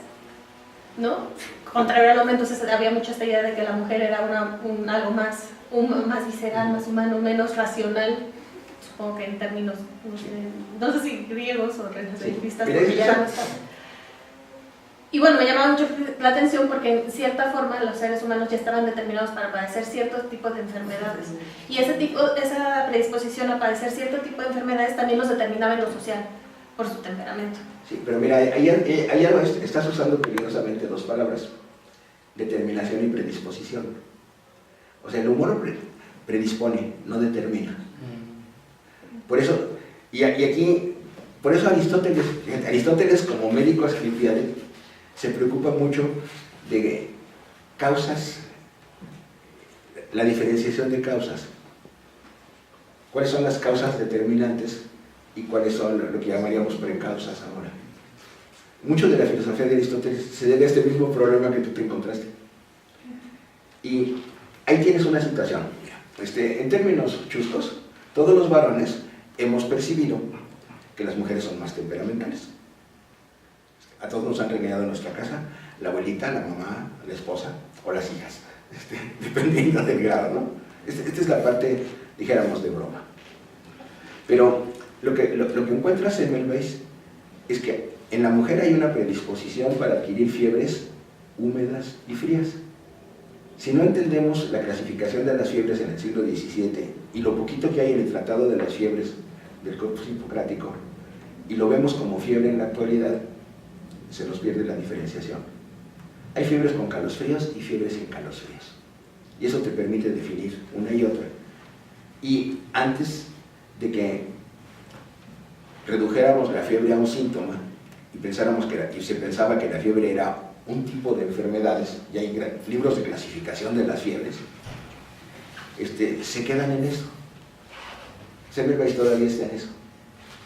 ¿no? Contrario al hombre, entonces había mucha esta idea de que la mujer era algo más visceral, más humano, menos racional, supongo que en términos, no sé si griegos o renacentistas, porque ya no estaba. Y bueno, me llamaba mucho la atención porque en cierta forma los seres humanos ya estaban determinados para padecer ciertos tipos de enfermedades. Y esa predisposición a padecer cierto tipo de enfermedades también los determinaba en lo social, por su temperamento. Sí, pero mira, ahí estás usando peligrosamente dos palabras: determinación y predisposición. O sea, el humor predispone, no determina. Por eso, por eso Aristóteles como médico asclepiade se preocupa mucho de causas, la diferenciación de causas. ¿Cuáles son las causas determinantes y cuáles son lo que llamaríamos precausas ahora? Mucho de la filosofía de Aristóteles se debe a este mismo problema que tú te encontraste. Y ahí tienes una situación. En términos chuscos, todos los varones hemos percibido que las mujeres son más temperamentales. A todos nos han regañado en nuestra casa, la abuelita, la mamá, la esposa o las hijas, dependiendo del grado, ¿no? Esta es la parte, dijéramos, de broma. Pero lo que encuentra Semmelweis es que en la mujer hay una predisposición para adquirir fiebres húmedas y frías. Si no entendemos la clasificación de las fiebres en el siglo XVII y lo poquito que hay en el Tratado de las Fiebres del Corpus Hipocrático, y lo vemos como fiebre en la actualidad, se nos pierde la diferenciación. Hay fiebres con calosfríos y fiebres sin calosfríos. Y eso te permite definir una y otra. Y antes de que redujéramos la fiebre a un síntoma y se pensaba que la fiebre era un tipo de enfermedades, y hay libros de clasificación de las fiebres, se quedan en eso. Semmelweis todavía está en eso.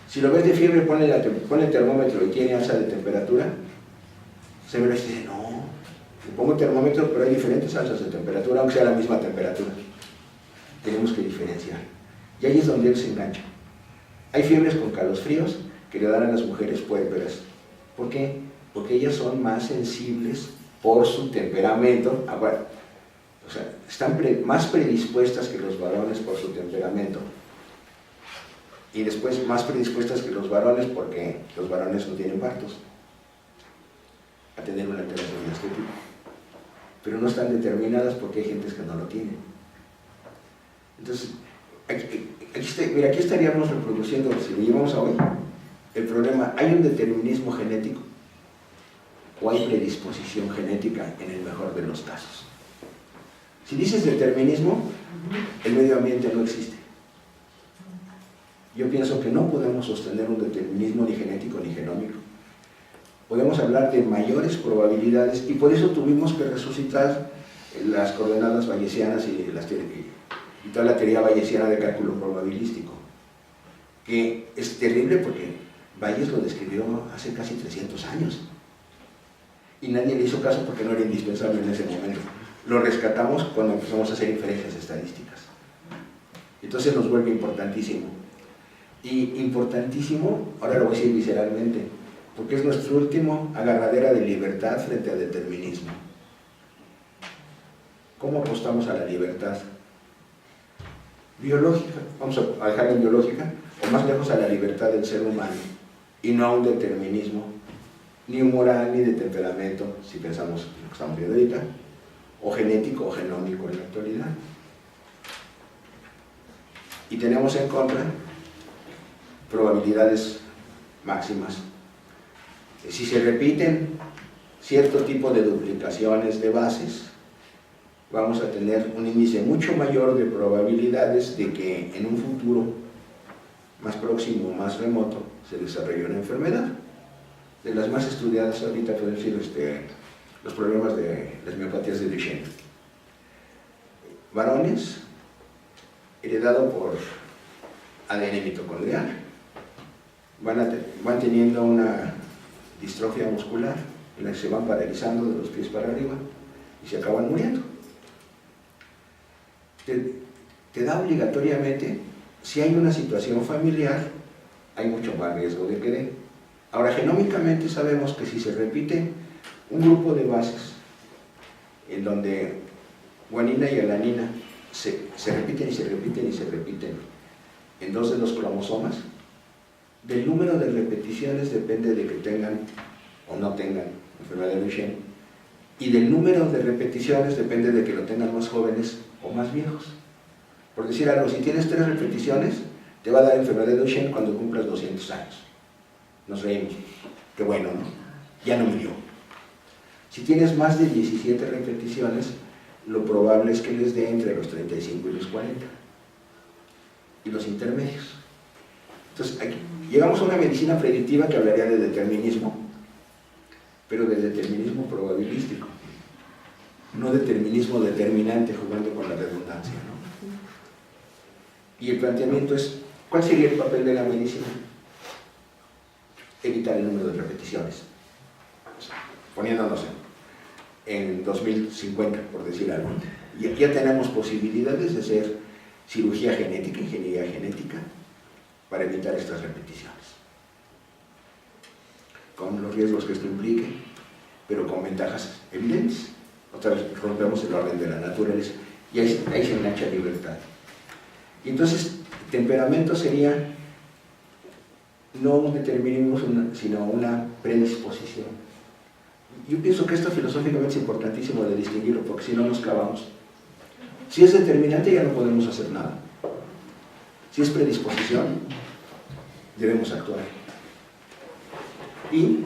Si lo ves de fiebre, pone el termómetro y tiene alza de temperatura, Semmelweis dice, no, le pongo el termómetro, pero hay diferentes alzas de temperatura, aunque sea la misma temperatura. Tenemos que diferenciar. Y ahí es donde él se engancha. Hay fiebres con calosfríos que le dan a las mujeres puérperas. ¿Por qué? Porque ellas son más sensibles por su temperamento. O sea, están más predispuestas que los varones por su temperamento. Y después más predispuestas que los varones porque los varones no tienen partos a tener una alteración de este tipo. Pero no están determinadas porque hay gentes que no lo tienen. Entonces, aquí estaríamos reproduciendo, si lo llevamos a hoy, el problema: ¿hay un determinismo genético o hay predisposición genética en el mejor de los casos? Si dices determinismo, el medio ambiente no existe. Yo pienso que no podemos sostener un determinismo ni genético ni genómico. Podemos hablar de mayores probabilidades, y por eso tuvimos que resucitar las coordenadas bayesianas y toda la teoría bayesiana de cálculo probabilístico, que es terrible porque Bayes lo describió hace casi 300 años y nadie le hizo caso porque no era indispensable en ese momento. Lo rescatamos cuando empezamos a hacer inferencias estadísticas. Entonces nos vuelve importantísimo. Y importantísimo, ahora lo voy a decir visceralmente, porque es nuestro último agarradera de libertad frente al determinismo. ¿Cómo apostamos a la libertad? Biológica, vamos a dejarla en biológica, o más lejos a la libertad del ser humano, y no a un determinismo, ni moral, ni de temperamento, si pensamos en lo que estamos viendo ahorita, o genético o genómico en la actualidad. Y tenemos en contra probabilidades máximas. Si se repiten cierto tipo de duplicaciones de bases, vamos a tener un índice mucho mayor de probabilidades de que en un futuro más próximo, más remoto, se desarrolle una enfermedad. De las más estudiadas ahorita pueden ser los problemas de las miopatías de Duchenne. Varones, heredado por ADN mitocondrial, van teniendo una distrofia muscular en la que se van paralizando de los pies para arriba y se acaban muriendo. Te da obligatoriamente, si hay una situación familiar, hay mucho más riesgo de que dé. Ahora, genómicamente sabemos que si se repite un grupo de bases en donde guanina y alanina se repiten y se repiten y se repiten en dos de los cromosomas, del número de repeticiones depende de que tengan o no tengan enfermedad de Duchenne, y del número de repeticiones depende de que lo tengan más jóvenes o más viejos. Por decir algo, si tienes 3 repeticiones, te va a dar enfermedad de Duchenne cuando cumplas 200 años. Nos reímos. Qué bueno, ¿no? Ya no murió. Si tienes más de 17 repeticiones, lo probable es que les dé entre los 35 y los 40. Y los intermedios. Entonces, aquí llegamos a una medicina predictiva que hablaría de determinismo, pero de determinismo probabilístico, no determinismo determinante, jugando con la redundancia, ¿no? Y el planteamiento es, ¿cuál sería el papel de la medicina? Evitar el número de repeticiones, poniéndonos en 2050, por decir algo. Y aquí ya tenemos posibilidades de hacer cirugía genética, ingeniería genética, para evitar estas repeticiones, con los riesgos que esto implique, pero con ventajas evidentes. Otra vez rompemos el orden de la naturaleza y ahí se engancha libertad. Y entonces, temperamento sería no un determinismo, sino una predisposición. Yo pienso que esto filosóficamente es importantísimo de distinguirlo, porque si no nos clavamos. Si es determinante ya no podemos hacer nada. Si es predisposición, debemos actuar. Y,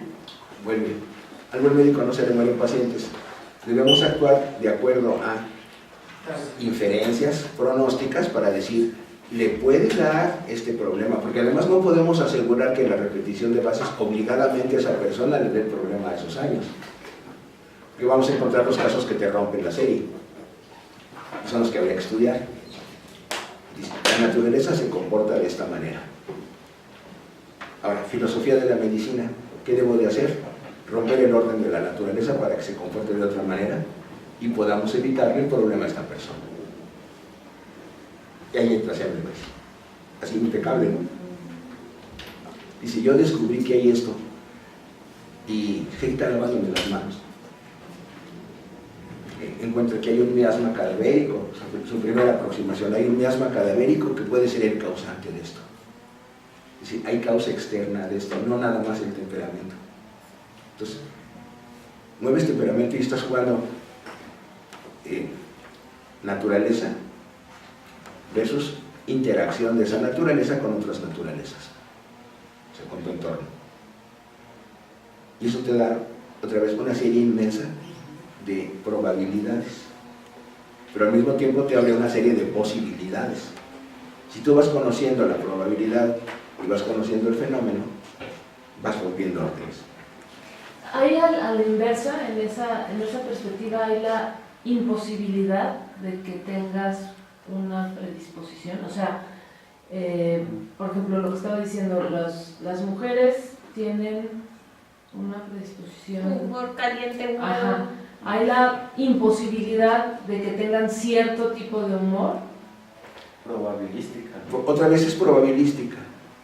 vuelve, al buen médico no se le mueren pacientes. Debemos actuar de acuerdo a inferencias pronósticas para decir, le puede dar este problema, porque además no podemos asegurar que la repetición de bases obligadamente a esa persona le dé el problema a esos años. Porque vamos a encontrar los casos que te rompen la serie. Son los que habría que estudiar. La naturaleza se comporta de esta manera. Ahora, filosofía de la medicina. ¿Qué debo de hacer? Romper el orden de la naturaleza para que se comporte de otra manera y podamos evitarle el problema a esta persona. Y ahí entra Seabra Weiss. Así impecable, ¿no? Dice, yo descubrí que hay esto y se está lavándome las manos. Encuentra que hay un miasma cadavérico, su primera aproximación, hay un miasma cadavérico que puede ser el causante de esto. Es decir, hay causa externa de esto, no nada más el temperamento. Entonces, mueves temperamento y estás jugando naturaleza versus interacción de esa naturaleza con otras naturalezas, o sea, con tu entorno. Y eso te da, otra vez, una serie inmensa de probabilidades, pero al mismo tiempo te abre una serie de posibilidades. Si tú vas conociendo la probabilidad y vas conociendo el fenómeno, vas rompiendo órdenes. Hay a la inversa, en esa perspectiva, hay la imposibilidad de que tengas una predisposición. O sea, por ejemplo, lo que estaba diciendo, las mujeres tienen una predisposición. Humor caliente, humor. Ajá. Hay la imposibilidad de que tengan cierto tipo de humor. Probabilística. Otra vez es probabilística.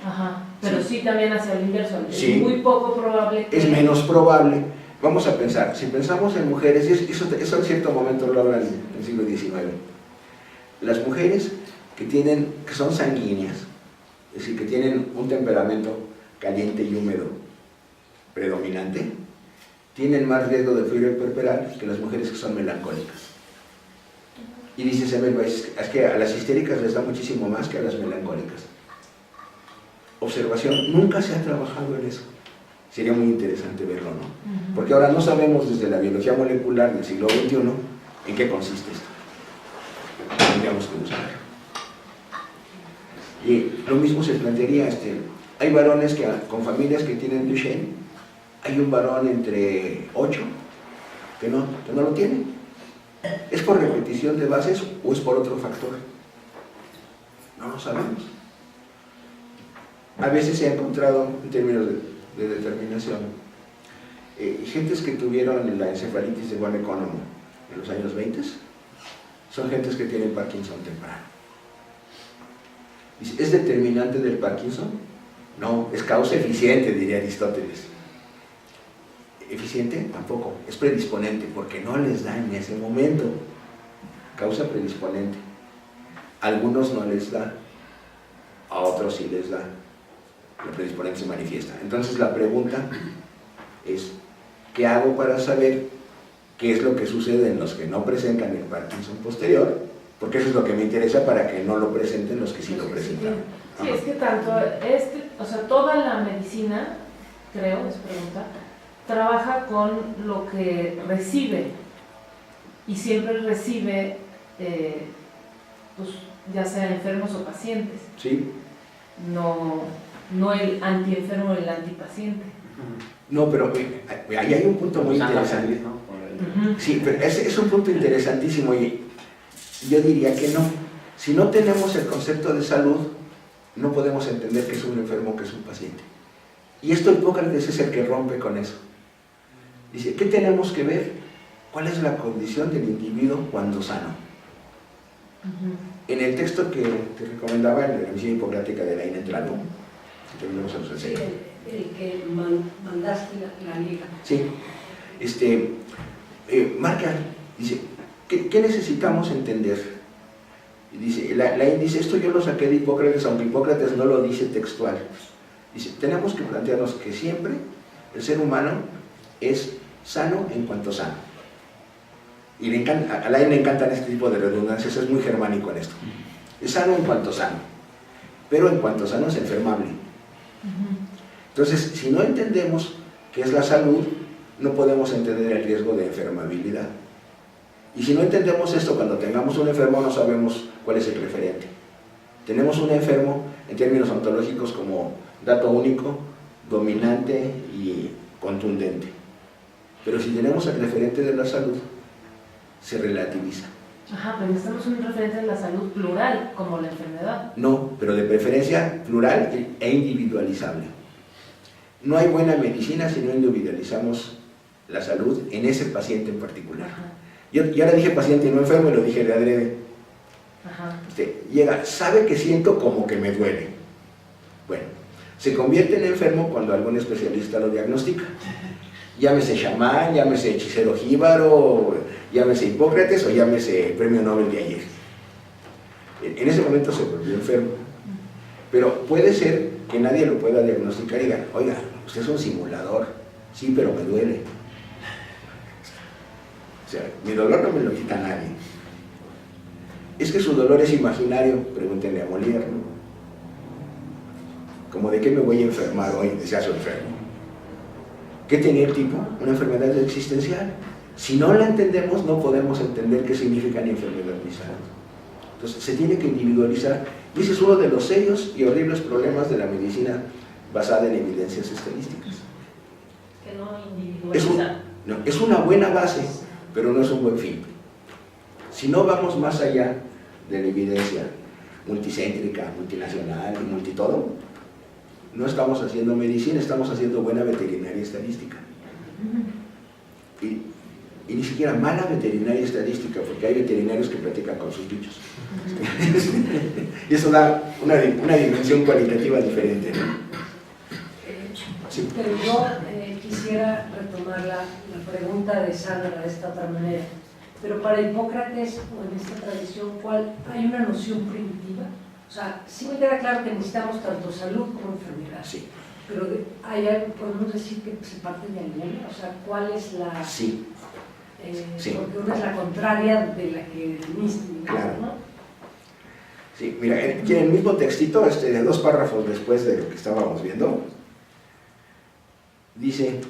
Ajá. Pero sí también hacia el inverso. Sí. Es muy poco probable que... Es menos probable. Vamos a pensar, si pensamos en mujeres, y eso en cierto momento lo hablan en el siglo XIX, las mujeres que son sanguíneas, es decir, que tienen un temperamento caliente y húmedo predominante, tienen más riesgo de fibra puerperal que las mujeres que son melancólicas. Y dice Seabra Weiss, es que a las histéricas les da muchísimo más que a las melancólicas. Observación, nunca se ha trabajado en eso. Sería muy interesante verlo, ¿no? Porque ahora no sabemos desde la biología molecular del siglo XXI en qué consiste esto. Tendríamos que buscarlo. Y lo mismo se plantearía, hay varones con familias que tienen Duchenne, hay un varón entre 8 que no lo tiene. ¿Es por repetición de bases o es por otro factor? No lo sabemos. A veces se ha encontrado, en términos de determinación, gentes que tuvieron la encefalitis de Von Economo en los años 20 son gentes que tienen Parkinson temprano. Dice, ¿es determinante del Parkinson? No, es causa eficiente, diría Aristóteles. Eficiente tampoco, es predisponente, porque no les da en ese momento. Causa predisponente. A algunos no les da, a otros sí les da. La predisponente se manifiesta. Entonces la pregunta es, ¿qué hago para saber qué es lo que sucede en los que no presentan el Parkinson posterior? Porque eso es lo que me interesa para que no lo presenten los que sí lo presentan. Sí, es que tanto o sea, toda la medicina, creo, es pregunta, trabaja con lo que recibe y siempre recibe, pues, ya sea enfermos o pacientes. Sí. No el antienfermo o el antipaciente. No, pero ahí hay un punto muy interesante. Sí, pero es un punto interesantísimo y yo diría que no. Si no tenemos el concepto de salud, no podemos entender que es un enfermo o que es un paciente. Y esto Hipócrates es el que rompe con eso. Dice, ¿qué tenemos que ver? ¿Cuál es la condición del individuo cuando sano? En el texto que te recomendaba, en la misión hipocrática de Laín Entralbo, que terminamos a los sí, el que mandaste la liga. Sí, marca, dice, ¿qué necesitamos entender? Y dice, Laín dice, esto yo lo saqué de Hipócrates, aunque Hipócrates no lo dice textual. Dice, tenemos que plantearnos que siempre el ser humano es sano en cuanto sano. Y a Lain le encantan este tipo de redundancias, es muy germánico en esto. Es sano en cuanto sano, pero en cuanto sano es enfermable. Entonces, si no entendemos qué es la salud, no podemos entender el riesgo de enfermabilidad. Y si no entendemos esto, cuando tengamos un enfermo no sabemos cuál es el referente. Tenemos un enfermo en términos ontológicos como dato único, dominante y contundente. Pero si tenemos el referente de la salud, se relativiza. Ajá, pero necesitamos un referente de la salud plural, como la enfermedad. No, pero de preferencia plural e individualizable. No hay buena medicina si no individualizamos la salud en ese paciente en particular. Ajá. Yo ahora dije paciente y no enfermo y lo dije de adrede. Ajá. Llega, sabe que siento como que me duele. Bueno, se convierte en enfermo cuando algún especialista lo diagnostica. Llámese chamán, llámese hechicero jíbaro, llámese Hipócrates o llámese premio Nobel de ayer. En ese momento se volvió enfermo. Pero puede ser que nadie lo pueda diagnosticar y diga, oiga, usted es un simulador. Sí, pero me duele. O sea, mi dolor no me lo quita nadie. Es que su dolor es imaginario, pregúntenle a Molière, ¿no? Como de qué me voy a enfermar hoy, decía su enfermo. ¿Qué tenía el tipo? Una enfermedad existencial. Si no la entendemos, no podemos entender qué significa ni enfermedad ni salud. Entonces, se tiene que individualizar. Y ese es uno de los serios y horribles problemas de la medicina basada en evidencias estadísticas. Que no individualiza. Es una buena base, pero no es un buen fin. Si no vamos más allá de la evidencia multicéntrica, multinacional y multitodo, no estamos haciendo medicina, estamos haciendo buena veterinaria estadística. Y ni siquiera mala veterinaria estadística, porque hay veterinarios que platican con sus bichos. Y eso da una dimensión cualitativa diferente, ¿no? Sí. Pero yo quisiera retomar la pregunta de Sandra de esta otra manera. Pero para Hipócrates, o en esta tradición, ¿hay una noción primitiva? O sea, sí me queda claro que necesitamos tanto salud como enfermedad. Sí. Pero podemos decir que se parte de alguna. O sea, ¿cuál es la...? Sí. Sí. Porque una es la contraria de la que definiste, Claro. ¿no? Sí, mira, aquí en el mismo textito, de 2 párrafos después de lo que estábamos viendo, dice,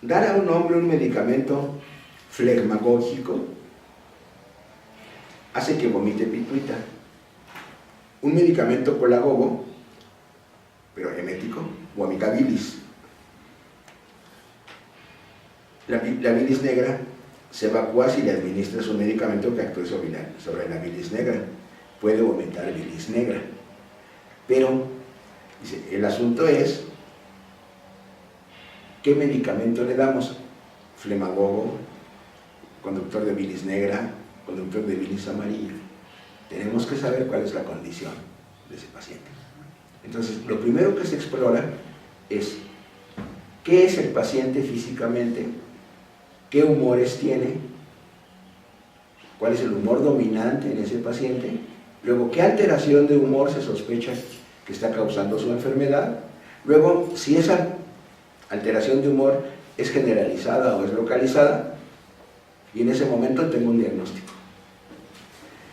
dar a un hombre un medicamento flegmagógico hace que vomite pituita. Un medicamento colagogo, pero emético, vomita bilis. La bilis negra se evacúa si le administras un medicamento que actúe sobre la bilis negra. Puede vomitar bilis negra. Pero, dice, el asunto es, ¿qué medicamento le damos? Flemagogo, conductor de bilis negra, conductor de bilis amarilla. Tenemos que saber cuál es la condición de ese paciente. Entonces, lo primero que se explora es qué es el paciente físicamente, qué humores tiene, cuál es el humor dominante en ese paciente, luego qué alteración de humor se sospecha que está causando su enfermedad, luego si esa alteración de humor es generalizada o es localizada, y en ese momento tengo un diagnóstico.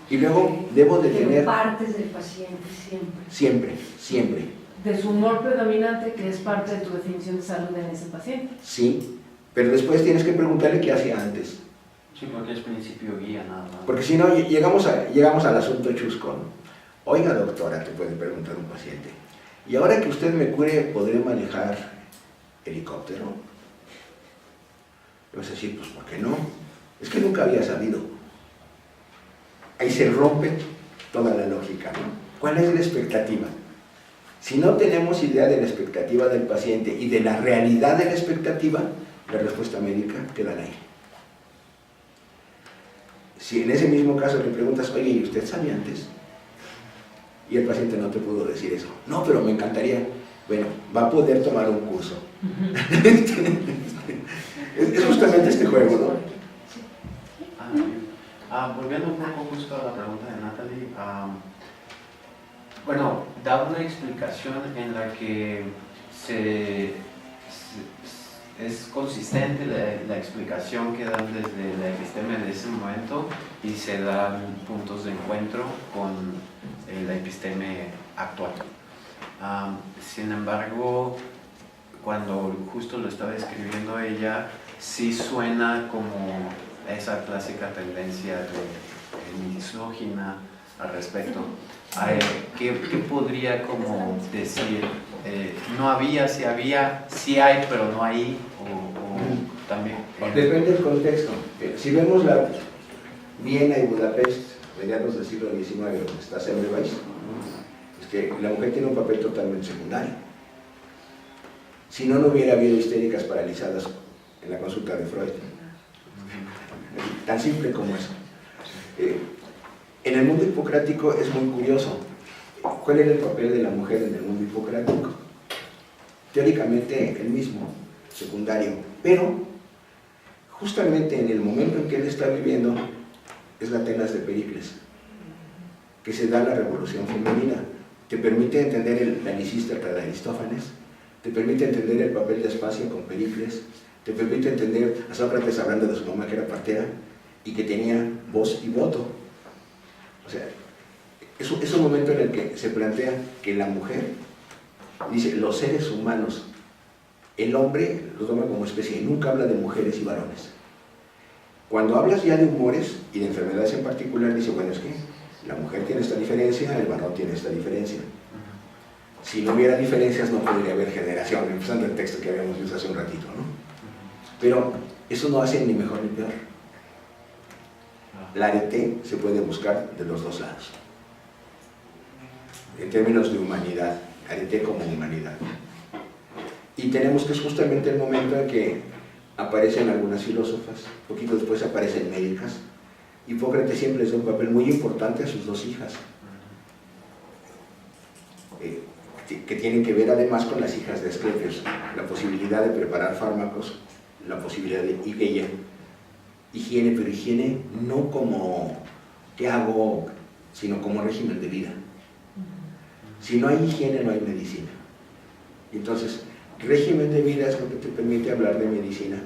Y luego debo de tener... partes del paciente siempre. Siempre, siempre. De su humor predominante, que es parte de tu definición de salud en ese paciente. Sí, pero después tienes que preguntarle qué hacía antes. Sí, porque es principio guía nada más. Porque si no, llegamos al asunto chusco, ¿no? Oiga, doctora, te puede preguntar un paciente, y ahora que usted me cure, ¿podré manejar helicóptero? Le vas a decir, pues, ¿por qué no? Es que nunca había sabido. Ahí se rompe toda la lógica, ¿no? ¿Cuál es la expectativa? Si no tenemos idea de la expectativa del paciente y de la realidad de la expectativa, la respuesta médica queda al aire. Si en ese mismo caso le preguntas, oye, ¿y usted sabía antes? Y el paciente no te pudo decir eso. No, pero me encantaría. Bueno, va a poder tomar un curso. Es justamente este juego, ¿no? Volviendo un poco justo a la pregunta de Natalie, Bueno, da una explicación en la que es consistente la explicación que dan desde la episteme de ese momento y se dan puntos de encuentro con la episteme actual. Sin embargo, cuando justo lo estaba escribiendo ella, sí suena como esa clásica tendencia de misógina al respecto. ¿Qué podría como decir? No había, sí hay, pero no hay, o también. Depende del contexto. Si vemos la Viena y Budapest, mediados del siglo XIX, donde está Semmelweis, es que la mujer tiene un papel totalmente secundario. Si no, no hubiera habido histéricas paralizadas en la consulta de Freud. Tan simple como eso. En el mundo hipocrático es muy curioso. ¿Cuál era el papel de la mujer en el mundo hipocrático? Teóricamente el mismo, secundario, pero justamente en el momento en que él está viviendo es la Atenas de Pericles, que se da la revolución femenina. Te permite entender la Lisístrata de Aristófanes, te permite entender el papel de Aspasia con Pericles, te permite entender a Sócrates hablando de su mamá que era partera y que tenía voz y voto. O sea, es un momento en el que se plantea que la mujer, dice, los seres humanos, el hombre lo toma como especie y nunca habla de mujeres y varones. Cuando hablas ya de humores y de enfermedades en particular, dice, bueno, es que la mujer tiene esta diferencia, el varón tiene esta diferencia. Si no hubiera diferencias no podría haber generación, empezando el texto que habíamos visto hace un ratito, ¿no? Pero eso no hace ni mejor ni peor. La arete se puede buscar de los dos lados. En términos de humanidad, arete como humanidad. Y tenemos que es justamente el momento en que aparecen algunas filósofas, poquito después aparecen médicas. Hipócrates siempre les da un papel muy importante a sus dos hijas, que tienen que ver además con las hijas de Asclepios, la posibilidad de preparar fármacos, la posibilidad de higiene, pero higiene no como ¿qué hago?, sino como régimen de vida. Si no hay higiene, no hay medicina. Entonces, régimen de vida es lo que te permite hablar de medicina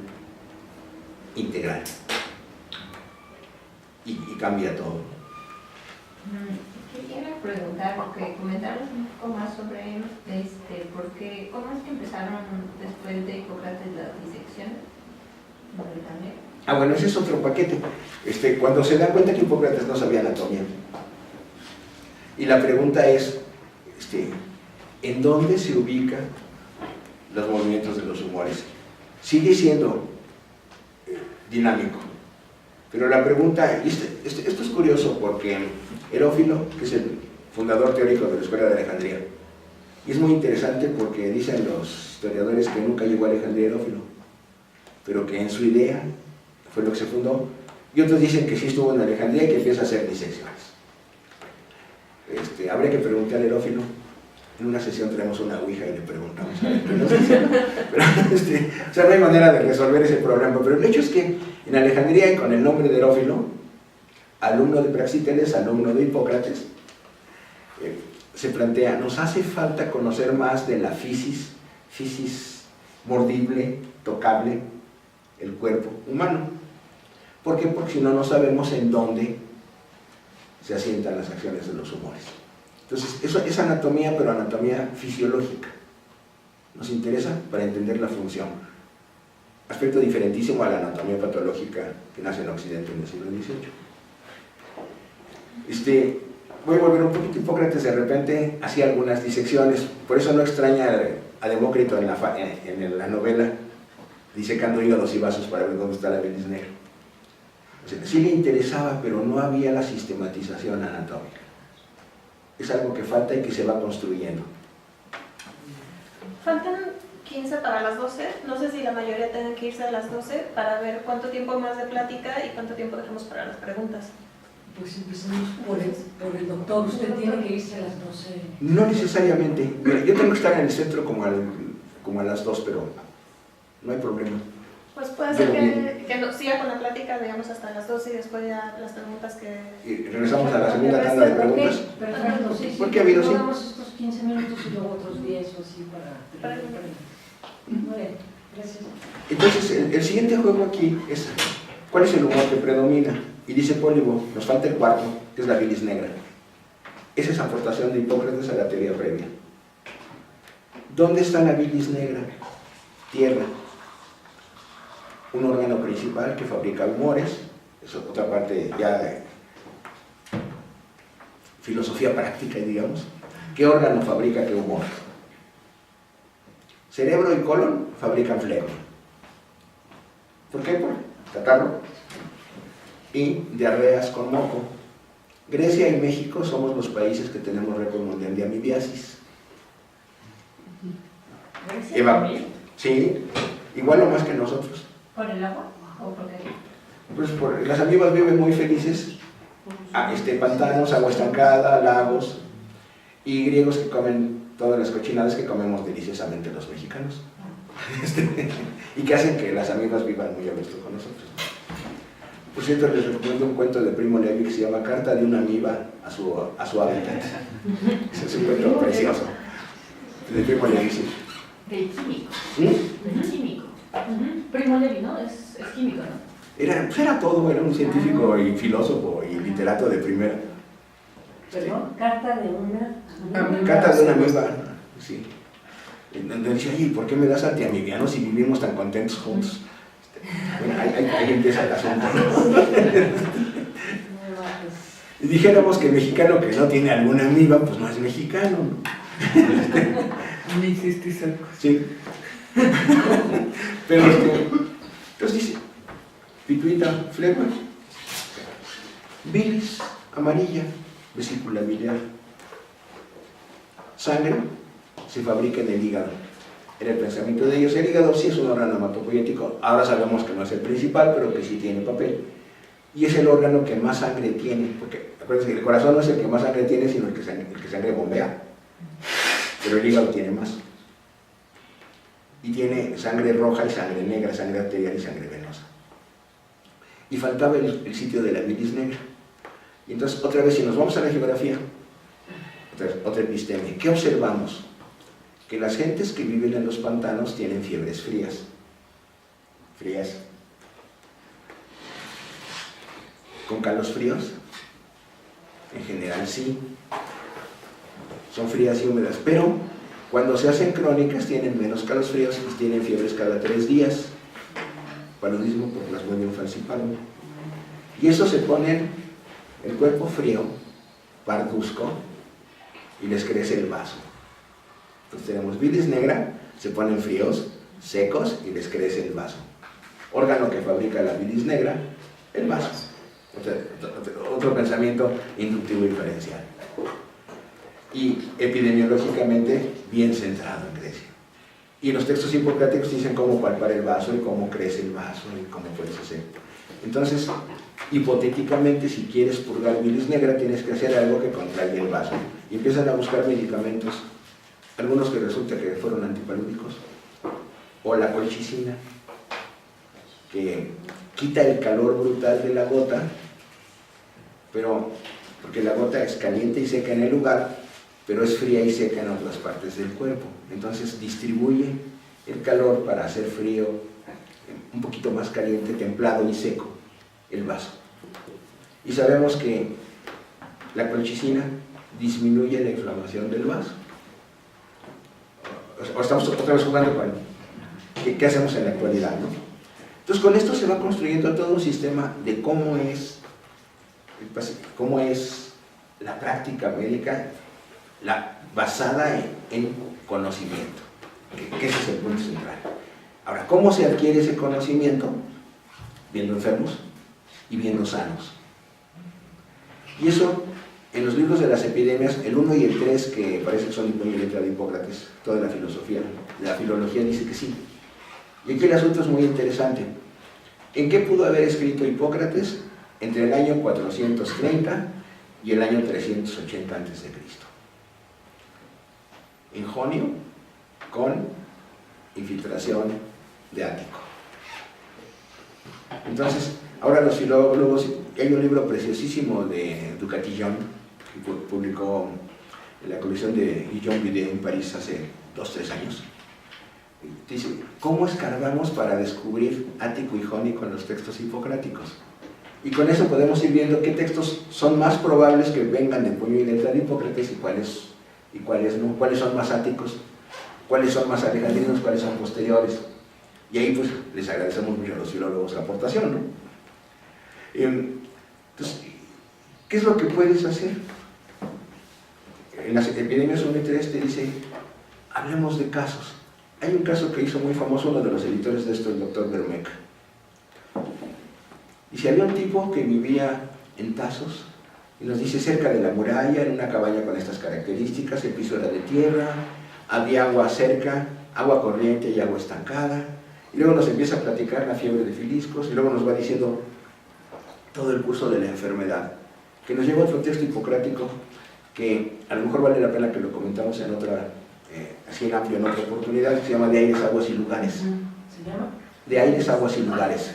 integral. Y cambia todo. Quisiera preguntar, porque comentaros un poco más sobre porque ¿cómo es que empezaron después de Hipócrates las disecciones? Bueno, ese es otro paquete. Cuando se dan cuenta que Hipócrates no sabía anatomía, y la pregunta es, ¿en dónde se ubican los movimientos de los humores? Sigue siendo dinámico, pero la pregunta, esto es curioso porque Herófilo, que es el fundador teórico de la Escuela de Alejandría, y es muy interesante porque dicen los historiadores que nunca llegó a Alejandría Herófilo, pero que en su idea fue lo que se fundó, y otros dicen que sí estuvo en Alejandría y que empieza a hacer disecciones. Habría que preguntarle a Herófilo. En una sesión traemos una ouija y le preguntamos a él. O sea, no hay manera de resolver ese problema, pero el hecho es que en Alejandría, y con el nombre de Herófilo, alumno de Praxíteles, alumno de Hipócrates, se plantea, nos hace falta conocer más de la fisis mordible, tocable, el cuerpo humano. ¿Por qué? Porque si no, no sabemos en dónde se asientan las acciones de los humores. Entonces, eso es anatomía, pero anatomía fisiológica. Nos interesa para entender la función. Aspecto diferentísimo a la anatomía patológica que nace en Occidente en el siglo XVIII. Voy a volver un poquito. Hipócrates de repente hacía algunas disecciones, por eso no extraña a Demócrito en la novela disecando hígados y vasos para ver dónde está la bilis negra. O sea, sí le interesaba, pero no había la sistematización anatómica. Es algo que falta y que se va construyendo. Faltan 15 para las 12. No sé si la mayoría tengan que irse a las 12 para ver cuánto tiempo más de plática y cuánto tiempo dejamos para las preguntas. Pues empezamos por el doctor. Usted tiene que irse a las 12. No necesariamente. Mira, yo tengo que estar en el centro como a las 2, pero no hay problema. Pues puede ser que siga con la plática, digamos, hasta las 12 y después ya las preguntas y después ya las preguntas que... Y regresamos a la segunda tanda de preguntas. Perfecto, sí, sí. Porque ha habido, sí. Tomamos estos 15 minutos y luego otros 10 o así para... Muy bien, gracias. Entonces, el siguiente juego aquí es ¿cuál es el humor que predomina? Y dice Pólibo, nos falta el cuarto, que es la bilis negra. Esa es aportación de Hipócrates a la teoría previa. ¿Dónde está la bilis negra? Tierra. Un órgano principal que fabrica humores. Es otra parte ya de filosofía práctica, digamos. ¿Qué órgano fabrica qué humor? Cerebro y colon fabrican flegma. ¿Por qué? Por catarro y diarreas con moco. Grecia y México somos los países que tenemos récord mundial de amibiasis. Eva, sí, igual o más que nosotros. ¿Por el agua? ¿O por qué? Pues las amibas viven muy felices, pantanos, agua estancada, lagos, y griegos que comen todas las cochinadas que comemos deliciosamente los mexicanos. Y que hacen que las amibas vivan muy a gusto con nosotros. Por cierto, les recomiendo un cuento de Primo Levi que se llama Carta de una amiba a su hábitat. Es un cuento precioso. De Primo Levi, sí. Del químico. ¿Mm? Químico. Primo Levi, ¿no? Es químico, ¿no? Era todo, era un científico y filósofo y literato de primera. Perdón, carta de una... Carta de una amiba, sí. Donde decía, oye, ¿por qué me das antiamibianos si vivimos tan contentos juntos? Bueno, ahí empieza el asunto. Y dijéramos que el mexicano que no tiene alguna amiba, pues no es mexicano, ¿no? Me hiciste cerco. Sí. Pero entonces dice, pituita, flegma, bilis, amarilla, vesícula biliar. Sangre se fabrica en el hígado. Era el pensamiento de ellos. El hígado sí es un órgano hematopoyético. Ahora sabemos que no es el principal, pero que sí tiene papel. Y es el órgano que más sangre tiene, porque acuérdense que el corazón no es el que más sangre tiene, sino el que sangre bombea. Pero el hígado tiene más. Y tiene sangre roja y sangre negra, sangre arterial y sangre venosa. Y faltaba el sitio de la bilis negra. Y entonces, otra vez, si nos vamos a la geografía, otra epistemia, ¿qué observamos? Que las gentes que viven en los pantanos tienen fiebres frías. Frías. ¿Con calosfríos? En general sí. Son frías y húmedas, pero cuando se hacen crónicas tienen menos calosfríos y tienen fiebres cada 3 días. Paludismo por plasmodium falciparum. Y eso se pone el cuerpo frío, parduzco, y les crece el vaso. Entonces tenemos bilis negra, se ponen fríos, secos y les crece el vaso. Órgano que fabrica la bilis negra, el vaso. Otro pensamiento inductivo diferencial. Y epidemiológicamente bien centrado en Grecia. Y los textos hipocráticos dicen cómo palpar el vaso y cómo crece el vaso y cómo puedes hacer. Entonces, hipotéticamente, si quieres purgar bilis negra, tienes que hacer algo que contraiga el vaso. Y empiezan a buscar medicamentos, algunos que resulta que fueron antipalúdicos, o la colchicina, que quita el calor brutal de la gota, pero porque la gota es caliente y seca en el lugar, pero es fría y seca en otras partes del cuerpo. Entonces distribuye el calor para hacer frío, un poquito más caliente, templado y seco el vaso. Y sabemos que la colchicina disminuye la inflamación del vaso. O estamos otra vez jugando con qué hacemos en la actualidad, ¿no? Entonces con esto se va construyendo todo un sistema de cómo es la práctica médica basada en conocimiento, que ese es el punto central. Ahora, ¿cómo se adquiere ese conocimiento? Viendo enfermos y viendo sanos. Y eso, en los libros de las epidemias, el 1 y el 3, que parece que son de letra de Hipócrates, toda la filología dice que sí. Y aquí el asunto es muy interesante. ¿En qué pudo haber escrito Hipócrates entre el año 430 y el año 380 a.C.? En Jonio, con infiltración de Ático. Entonces, ahora los filólogos, hay un libro preciosísimo de Ducatillon, que publicó en la colección de Guillaume Bidet en París hace 2-3 años. Dice, ¿cómo escarbamos para descubrir ático y jónico en los textos hipocráticos? Y con eso podemos ir viendo qué textos son más probables que vengan de puño y letra de Hipócrates y cuáles no, cuáles son más áticos, cuáles son más alejandrinos, cuáles son posteriores. Y ahí pues les agradecemos mucho a los filólogos la aportación, ¿no? Entonces, ¿qué es lo que puedes hacer? En las epidemias 1 y 3 te dice, hablemos de casos. Hay un caso que hizo muy famoso uno de los editores de esto, el doctor Vermeck. Dice, había un tipo que vivía en Tasos, y nos dice, cerca de la muralla, en una cabaña con estas características, el piso era de tierra, había agua cerca, agua corriente y agua estancada, y luego nos empieza a platicar la fiebre de Filiscos, y luego nos va diciendo todo el curso de la enfermedad, que nos lleva a otro texto hipocrático, que a lo mejor vale la pena que lo comentamos en otra, así en amplio, en otra oportunidad, que se llama De aires, aguas y lugares. ¿Se llama? De aires, aguas y lugares.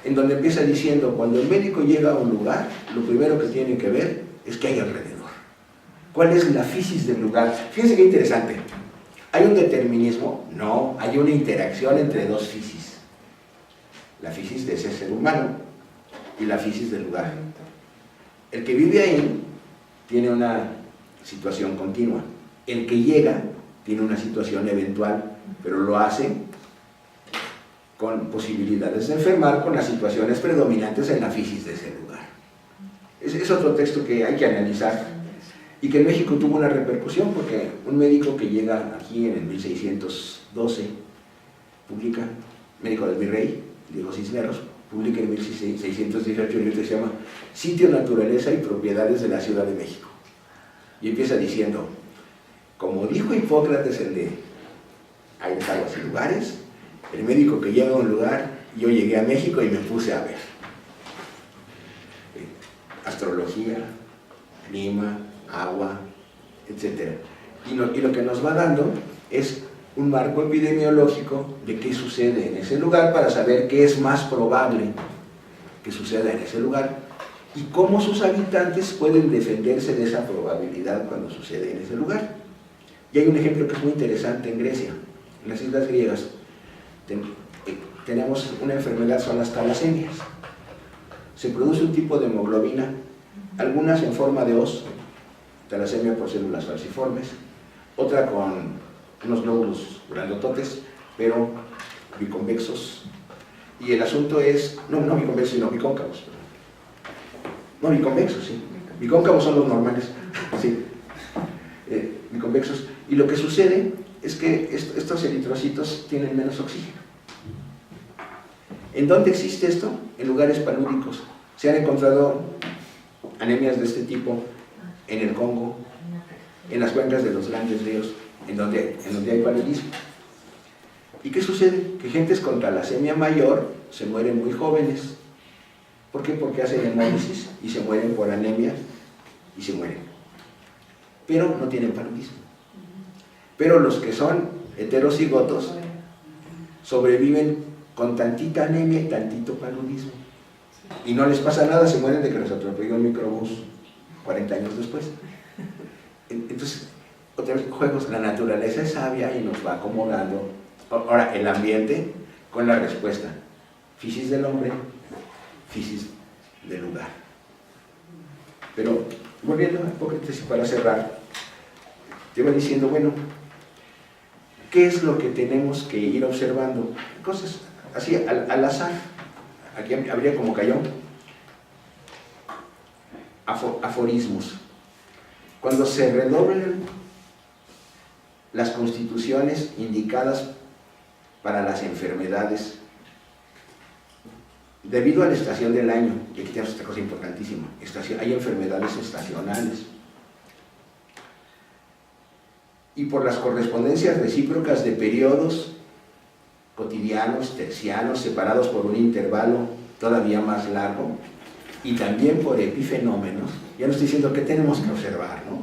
En donde empieza diciendo, cuando el médico llega a un lugar, lo primero que tiene que ver es qué hay alrededor. ¿Cuál es la fisis del lugar? Fíjense qué interesante. ¿Hay un determinismo? No, hay una interacción entre dos fisis. La fisis de ese ser humano y la fisis del lugar. El que vive ahí tiene una situación continua. El que llega tiene una situación eventual, pero lo hace con posibilidades de enfermar con las situaciones predominantes en la fisis de ese lugar. Es otro texto que hay que analizar y que en México tuvo una repercusión porque un médico que llega aquí en el 1612 publica, médico del virrey, Diego Cisneros, publica en 1618 un libro que se llama Sitio, Naturaleza y Propiedades de la Ciudad de México. Y empieza diciendo, como dijo Hipócrates el de aires, aguas y lugares, el médico que llega a un lugar, yo llegué a México y me puse a ver astrología, clima, agua, etc. Y lo que nos va dando es un marco epidemiológico de qué sucede en ese lugar para saber qué es más probable que suceda en ese lugar y cómo sus habitantes pueden defenderse de esa probabilidad cuando sucede en ese lugar. Y hay un ejemplo que es muy interesante en Grecia, en las islas griegas. Tenemos una enfermedad, son las talasemias. Se produce un tipo de hemoglobina, algunas en forma de hoz, talasemia por células falciformes, otra con unos glóbulos grandototes, pero biconvexos. Y el asunto es, no biconvexos, sino bicóncavos. No, biconvexos, sí. Bicóncavos son los normales, sí. Biconvexos. Y lo que sucede es que estos eritrocitos tienen menos oxígeno. ¿En dónde existe esto? En lugares palúdicos. Se han encontrado anemias de este tipo en el Congo, en las cuencas de los grandes ríos, en donde hay paludismo. ¿Y qué sucede? Que gentes con talasemia mayor se mueren muy jóvenes. ¿Por qué? Porque hacen hemólisis y se mueren por anemia y se mueren. Pero no tienen paludismo. Pero los que son heterocigotos sobreviven con tantita anemia y tantito paludismo. Y no les pasa nada, se mueren de que los atropelló un microbús 40 años después. Entonces, otra vez, juegos, la naturaleza es sabia y nos va acomodando. Ahora, el ambiente con la respuesta. Fisis del hombre, fisis del lugar. Pero, volviendo a Hipócrates, para cerrar, te iba diciendo, bueno, ¿qué es lo que tenemos que ir observando? Cosas así, al azar. Aquí habría como cayón. Aforismos. Cuando se redoblan las constituciones indicadas para las enfermedades, debido a la estación del año, y aquí tenemos esta cosa importantísima, hay enfermedades estacionales, y por las correspondencias recíprocas de periodos cotidianos, tercianos, separados por un intervalo todavía más largo, y también por epifenómenos, ya nos estoy diciendo qué tenemos que observar, ¿no?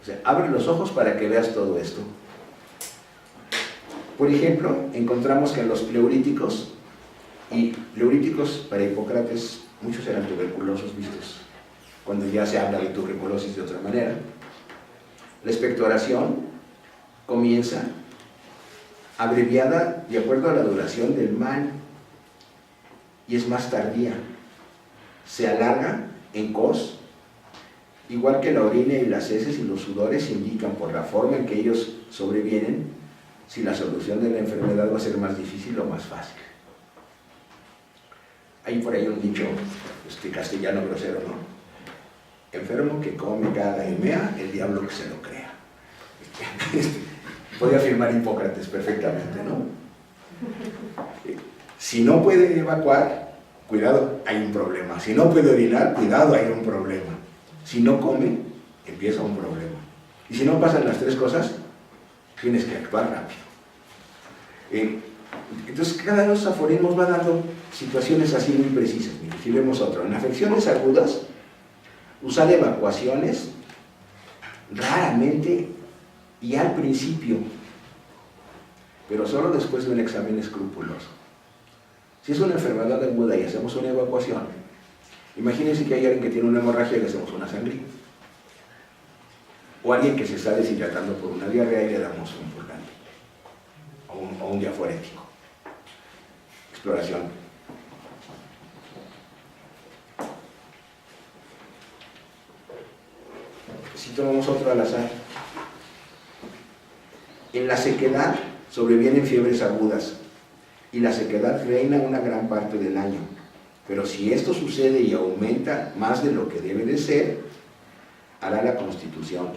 O sea, abre los ojos para que veas todo esto. Por ejemplo, encontramos que en los pleuríticos Y neuríticos para Hipócrates, muchos eran tuberculosos vistos, cuando ya se habla de tuberculosis de otra manera. La expectoración comienza abreviada de acuerdo a la duración del mal y es más tardía. Se alarga en cos, igual que la orina y las heces y los sudores indican por la forma en que ellos sobrevienen si la solución de la enfermedad va a ser más difícil o más fácil. Hay por ahí un dicho castellano grosero, ¿no? Enfermo que come, caga y mea, el diablo que se lo crea. Podía afirmar Hipócrates perfectamente, ¿no? Si no puede evacuar, cuidado, hay un problema. Si no puede orinar, cuidado, hay un problema. Si no come, empieza un problema. Y si no pasan las tres cosas, tienes que actuar rápido. Entonces, cada de los aforismos va dando situaciones así muy precisas. Mire, si vemos otro, en afecciones agudas, usar evacuaciones raramente y al principio, pero solo después de un examen escrupuloso. Si es una enfermedad aguda y hacemos una evacuación, imagínense que hay alguien que tiene una hemorragia y le hacemos una sangría. O alguien que se está deshidratando por una diarrea y le damos un purgante o un diaforético. Exploración. Si tomamos otro al azar. En la sequedad sobrevienen fiebres agudas y la sequedad reina una gran parte del año. Pero si esto sucede y aumenta más de lo que debe de ser, hará la constitución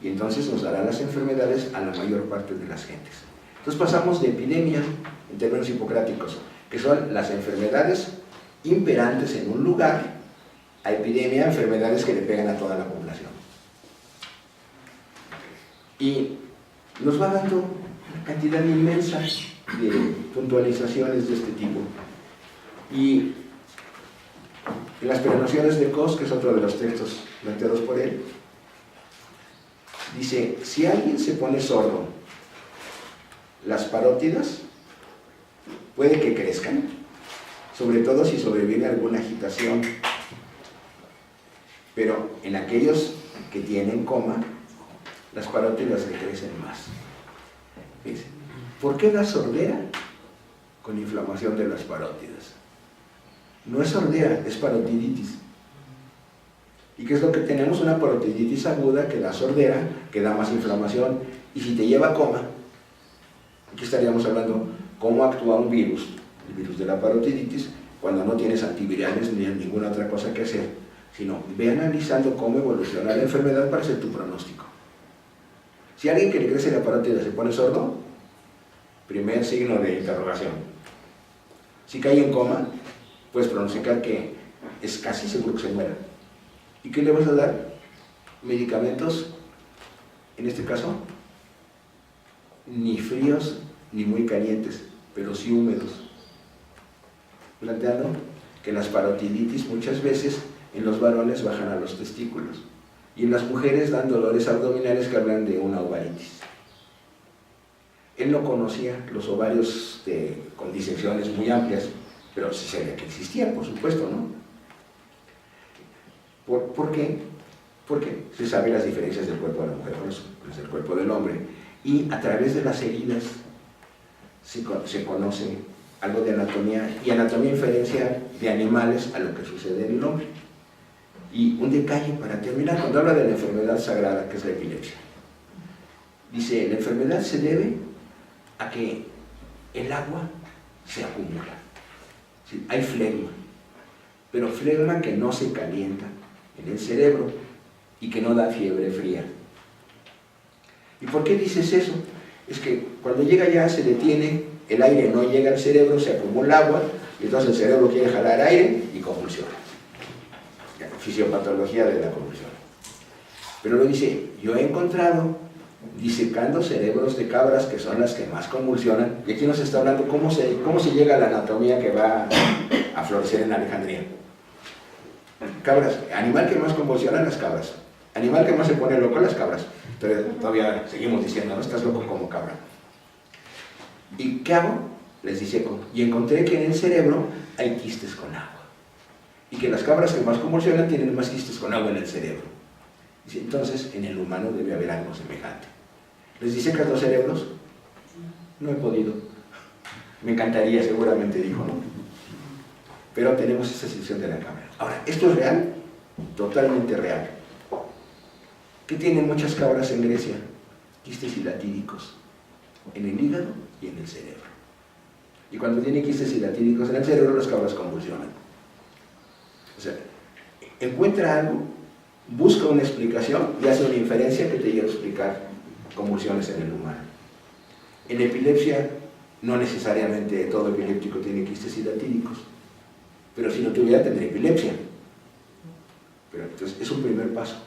y entonces nos dará las enfermedades a la mayor parte de las gentes. Entonces pasamos de epidemia, en términos hipocráticos, que son las enfermedades imperantes en un lugar, a epidemia, enfermedades que le pegan a toda la población. Y nos va dando una cantidad inmensa de puntualizaciones de este tipo. Y en las peregrinaciones de Cos, que es otro de los textos planteados por él, dice, si alguien se pone sordo, las parótidas puede que crezcan, sobre todo si sobreviene alguna agitación, pero en aquellos que tienen coma, las parótidas le crecen más. Dice, ¿por qué da sordera? Con inflamación de las parótidas. No es sordera, es parotiditis. ¿Y qué es lo que tenemos? Una parotiditis aguda que da sordera, que da más inflamación, y si te lleva a coma, aquí estaríamos hablando cómo actúa un virus, el virus de la parotiditis, cuando no tienes antivirales ni ninguna otra cosa que hacer, sino ve analizando cómo evoluciona la enfermedad para hacer tu pronóstico. Si alguien que le crece la parótida se pone sordo, primer signo de interrogación. Si cae en coma, puedes pronosticar que es casi seguro que se muera. ¿Y qué le vas a dar? Medicamentos, en este caso, ni fríos ni muy calientes, pero sí húmedos. Planteando que las parotiditis muchas veces en los varones bajan a los testículos y en las mujeres dan dolores abdominales que hablan de una ovaritis. Él no conocía los ovarios con disecciones muy amplias, pero sí sabía que existían, por supuesto, ¿no? ¿Por qué? Porque se saben las diferencias del cuerpo de la mujer con el cuerpo del hombre, y a través de las heridas se conoce algo de anatomía, y anatomía inferencial de animales a lo que sucede en el hombre. Y un detalle para terminar, cuando habla de la enfermedad sagrada, que es la epilepsia, dice, la enfermedad se debe a que el agua se acumula. ¿Sí? Hay flegma, pero flegma que no se calienta en el cerebro y que no da fiebre fría. ¿Y por qué dices eso? Es que cuando llega ya se detiene, el aire no llega al cerebro, se acumula agua, y entonces el cerebro quiere jalar aire y convulsiona. La fisiopatología de la convulsión. Pero lo dice, yo he encontrado disecando cerebros de cabras que son las que más convulsionan, y aquí nos está hablando cómo se llega a la anatomía que va a florecer en Alejandría. Cabras, animal que más convulsiona, las cabras. Animal que más se pone loco, las cabras. Entonces todavía seguimos diciendo, no estás loco como cabra. ¿Y qué hago? les diseco, y encontré que en el cerebro hay quistes con agua. Y que las cabras que más convulsionan tienen más quistes con agua en el cerebro. Dice, entonces, en el humano debe haber algo semejante. ¿Les disecas los cerebros? No he podido. Me encantaría, seguramente, dijo, ¿no? Pero tenemos esta sección de la cámara. Ahora, ¿esto es real? Totalmente real. ¿Qué tienen muchas cabras en Grecia? Quistes hilatídicos en el hígado y en el cerebro. Y cuando tienen quistes hilatídicos en el cerebro, las cabras convulsionan. O sea, encuentra algo, busca una explicación y hace una inferencia que te lleva a explicar convulsiones en el humano. En epilepsia, no necesariamente todo epiléptico tiene quistes hilatídicos, pero si no tuviera, tendría epilepsia. Pero entonces es un primer paso.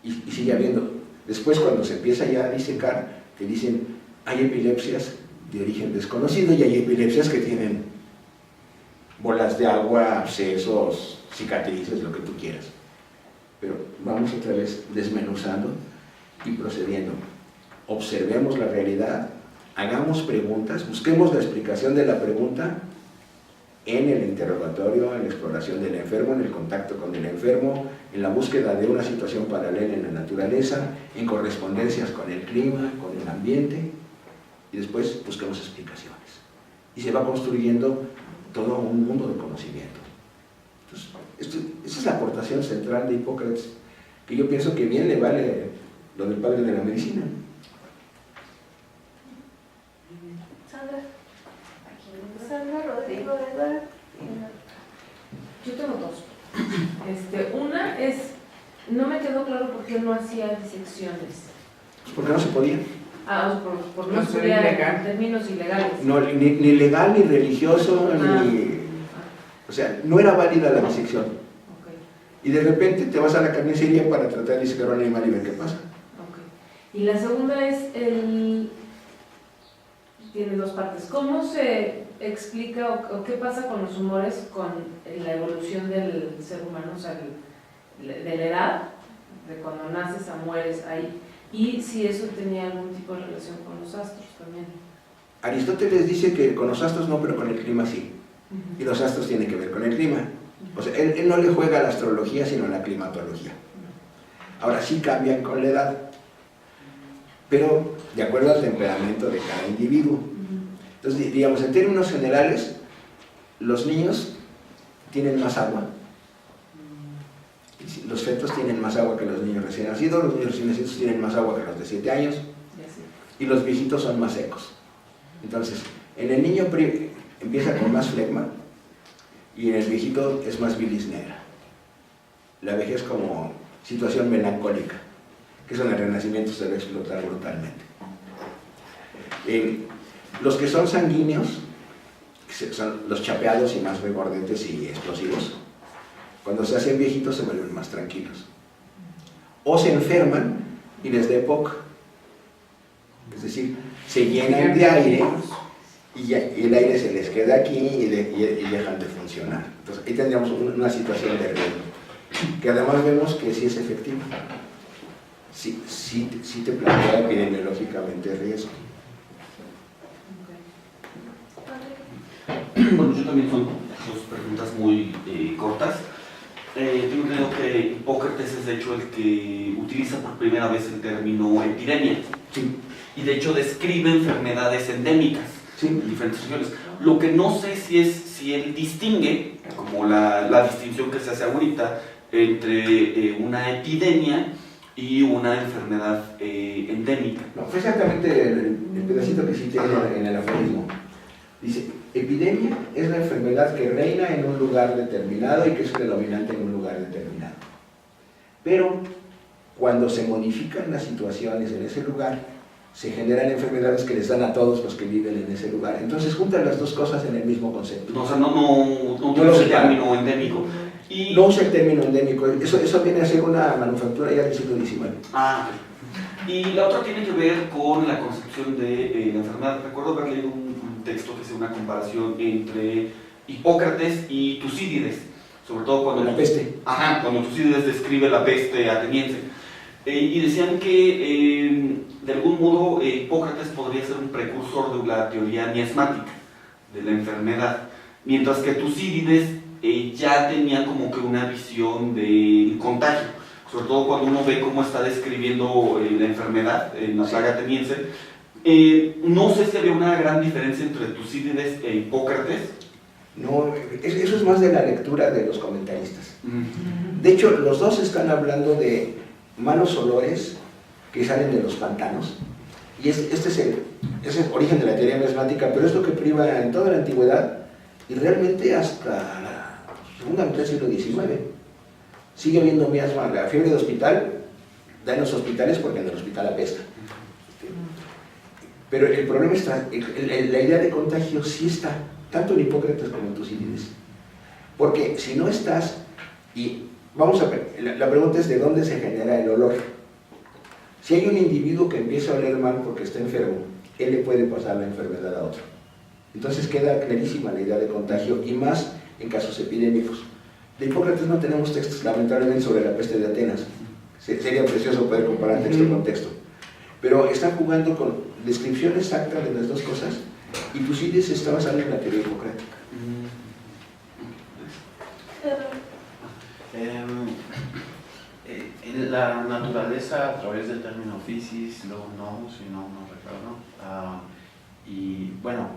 Y sigue habiendo. Después, cuando se empieza ya a disecar, te dicen, hay epilepsias de origen desconocido y hay epilepsias que tienen bolas de agua, abscesos, cicatrices, lo que tú quieras. Pero vamos otra vez desmenuzando y procediendo. Observemos la realidad, hagamos preguntas, busquemos la explicación de la pregunta en el interrogatorio, en la exploración del enfermo, en el contacto con el enfermo, en la búsqueda de una situación paralela en la naturaleza, en correspondencias con el clima, con el ambiente, y después busquemos explicaciones. Y se va construyendo todo un mundo de conocimiento. Entonces, esa es la aportación central de Hipócrates, que yo pienso que bien le vale lo del padre de la medicina. Sandra, Rodrigo, Eduardo. Yo tengo dos. Una es, no me quedó claro por qué no hacía disecciones. Pues porque no se podía. Por No no ser estudiar ilegal. en términos ilegales. No, ni legal, ni religioso, ni... O sea, no era válida la disección. Ok. Y de repente te vas a la carnicería para tratar de disecar a un animal y ver qué pasa. Ok. Y la segunda es tiene dos partes. ¿Cómo se explica o qué pasa con los humores con la evolución del ser humano, o sea, de la edad, de cuando naces a mueres ahí? Y si eso tenía algún tipo de relación con los astros también. Aristóteles dice que con los astros no, pero con el clima sí. Y los astros tienen que ver con el clima. O sea, él no le juega a la astrología, sino a la climatología. Ahora sí cambian con la edad, pero de acuerdo al temperamento de cada individuo. Entonces, digamos, en términos generales, los niños tienen más agua. Los fetos tienen más agua que los niños recién nacidos, los niños recién nacidos tienen más agua que los de 7 años, y los viejitos son más secos. Entonces, en el niño empieza con más flegma, y en el viejito es más bilis negra. La vejez como situación melancólica, que eso en el Renacimiento se va a explotar brutalmente. Los que son sanguíneos, que son los chapeados y más regordetes y explosivos, cuando se hacen viejitos se vuelven más tranquilos. O se enferman y les da EPOC, es decir, se llenan de aire y el aire se les queda aquí y dejan de funcionar. Entonces ahí tendríamos una situación de riesgo, que además vemos que sí es efectiva. Sí te plantea epidemiológicamente riesgo. Bueno, yo también son dos preguntas muy cortas. Tengo entendido que Hipócrates es de hecho el que utiliza por primera vez el término epidemia. Sí. Y de hecho describe enfermedades endémicas en diferentes regiones. Lo que no sé si él distingue, como la distinción que se hace ahorita, entre una epidemia y una enfermedad endémica. No, fue exactamente el pedacito que cité en el aforismo. Dice, epidemia es la enfermedad que reina en un lugar determinado y que es predominante en un lugar determinado. Pero cuando se modifican las situaciones en ese lugar, se generan enfermedades que les dan a todos los que viven en ese lugar. Entonces juntan las dos cosas en el mismo concepto. No, o sea, no utiliza el término endémico. Y... No usa el término endémico, eso viene a ser una manufactura ya del siglo XIX. Y la otra tiene que ver con la concepción de la enfermedad. Recuerdo haber leído un texto que hace una comparación entre Hipócrates y Tucídides, sobre todo cuando la peste. Cuando Tucídides describe la peste ateniense. Y decían que de algún modo Hipócrates podría ser un precursor de la teoría miasmática de la enfermedad, mientras que Tucídides ya tenía como que una visión del contagio, sobre todo cuando uno ve cómo está describiendo la enfermedad en la plaga ateniense. No sé si había una gran diferencia entre Tucídides e Hipócrates. No, eso es más de la lectura de los comentaristas. De hecho, los dos están hablando de malos olores que salen de los pantanos, y este es el origen de la teoría miasmática, pero es lo que priva en toda la antigüedad y realmente hasta la segunda mitad del siglo XIX. Sigue habiendo miasma, la fiebre de hospital da en los hospitales porque en el hospital apesta. Pero el problema está, la idea de contagio sí está, tanto en Hipócrates como en Tucídides. Porque si no estás, y vamos a ver, la pregunta es de dónde se genera el olor. Si hay un individuo que empieza a oler mal porque está enfermo, él le puede pasar la enfermedad a otro. Entonces queda clarísima la idea de contagio, y más en casos epidémicos. De Hipócrates no tenemos textos, lamentablemente, sobre la peste de Atenas. Sería precioso poder comparar texto con texto. Pero están jugando con descripción exacta de las dos cosas, y Tucídides está basado en la teoría hipocrática. En la naturaleza, a través del término physis, luego nomos, si no recuerdo, y bueno,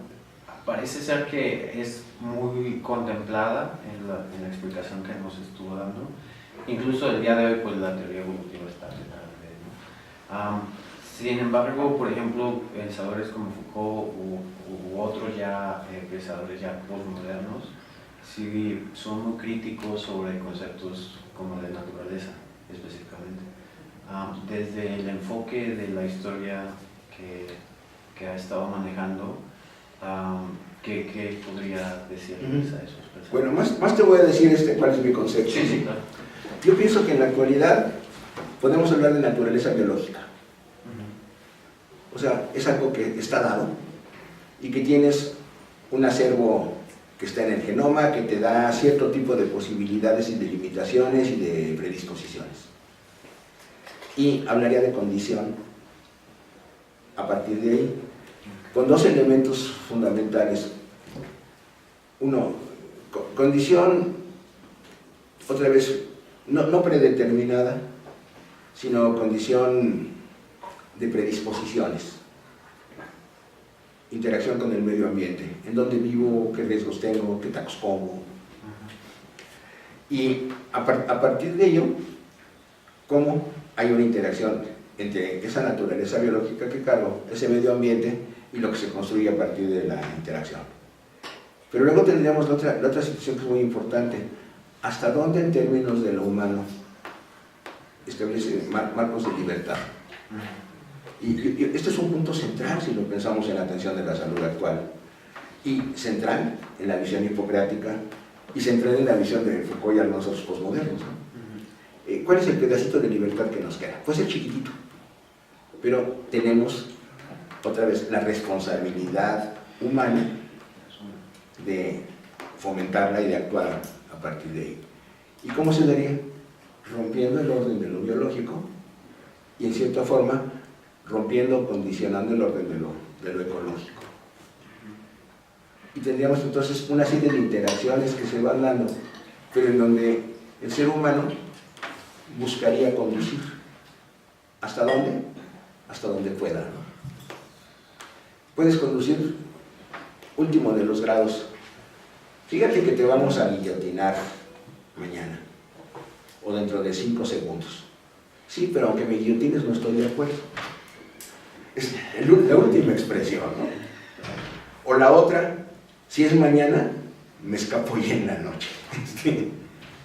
parece ser que es muy contemplada en la explicación que nos estuvo dando. Incluso el día de hoy, pues la teoría evolutiva está detrás de él, ¿no? Sin embargo, por ejemplo, pensadores como Foucault u otros ya pensadores ya postmodernos sí son muy críticos sobre conceptos como de naturaleza, específicamente. Desde el enfoque de la historia que ha estado manejando, ¿qué podría decirles a esos pensadores? Bueno, más te voy a decir cuál es mi concepto. Sí, claro. Yo pienso que en la actualidad podemos hablar de naturaleza biológica. O sea, es algo que está dado y que tienes un acervo que está en el genoma, que te da cierto tipo de posibilidades y de limitaciones y de predisposiciones. Y hablaría de condición a partir de ahí, con dos elementos fundamentales. Uno, condición, otra vez, no predeterminada, sino condición de predisposiciones. Interacción con el medio ambiente, en dónde vivo, qué riesgos tengo, qué tacos como. Y a partir de ello, cómo hay una interacción entre esa naturaleza biológica que cargo, ese medio ambiente, y lo que se construye a partir de la interacción. Pero luego tendríamos la otra situación que es muy importante. ¿Hasta dónde, en términos de lo humano, establece marcos de libertad? Y este es un punto central si lo pensamos en la atención de la salud actual, y central en la visión hipocrática, y central en la visión de Foucault y algunos otros posmodernos, ¿no? ¿Cuál es el pedacito de libertad que nos queda? Puede ser chiquitito, pero tenemos otra vez la responsabilidad humana de fomentarla y de actuar a partir de ahí. ¿Y cómo se daría? Rompiendo el orden de lo biológico y, en cierta forma, rompiendo, condicionando el orden de lo ecológico. Y tendríamos entonces una serie de interacciones que se van dando, pero en donde el ser humano buscaría conducir. ¿Hasta dónde? Hasta donde pueda, ¿no? Puedes conducir, último de los grados. Fíjate que te vamos a guillotinar mañana, o dentro de 5 segundos. Sí, pero aunque me guillotines no estoy de acuerdo. Es la última expresión, ¿no? O la otra, si es mañana, me escapo ya en la noche.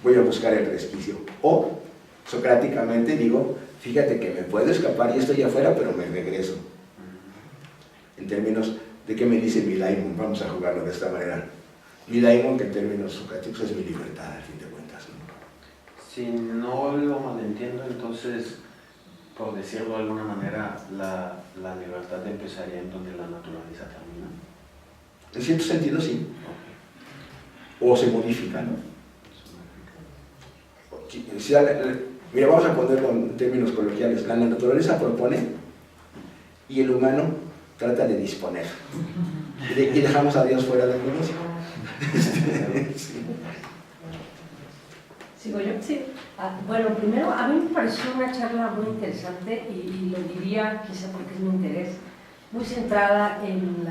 Voy a buscar el resquicio. O, socráticamente, digo, fíjate que me puedo escapar y estoy afuera, pero me regreso. En términos de qué me dice mi daimon, vamos a jugarlo de esta manera. Mi daimon, que en términos socráticos es mi libertad, al fin de cuentas, ¿no? Si no lo malentiendo, entonces, por decirlo de alguna manera, la libertad empezaría en donde la naturaleza termina. En cierto sentido, sí. O se modifica, ¿no? Mira, vamos a ponerlo en términos coloquiales. La naturaleza propone y el humano trata de disponer. Y dejamos a Dios fuera del negocio. Sí. ¿Sigo yo? Sí. Bueno, primero, a mí me pareció una charla muy interesante y lo diría, quizá porque es mi interés, muy centrada en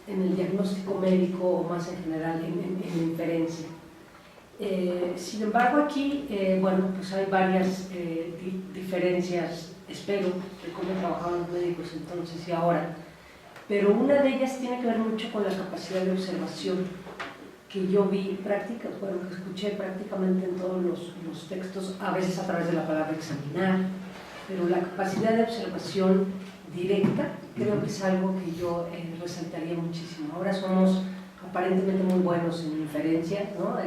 el diagnóstico médico o más en general en la inferencia. Sin embargo, aquí, bueno, pues hay varias diferencias, espero, de cómo trabajaban los médicos entonces y ahora, pero una de ellas tiene que ver mucho con la capacidad de observación que yo vi prácticas, bueno, que escuché prácticamente en todos los textos, a veces a través de la palabra examinar, pero la capacidad de observación directa creo que es algo que yo resaltaría muchísimo. Ahora somos aparentemente muy buenos en inferencia, ¿no?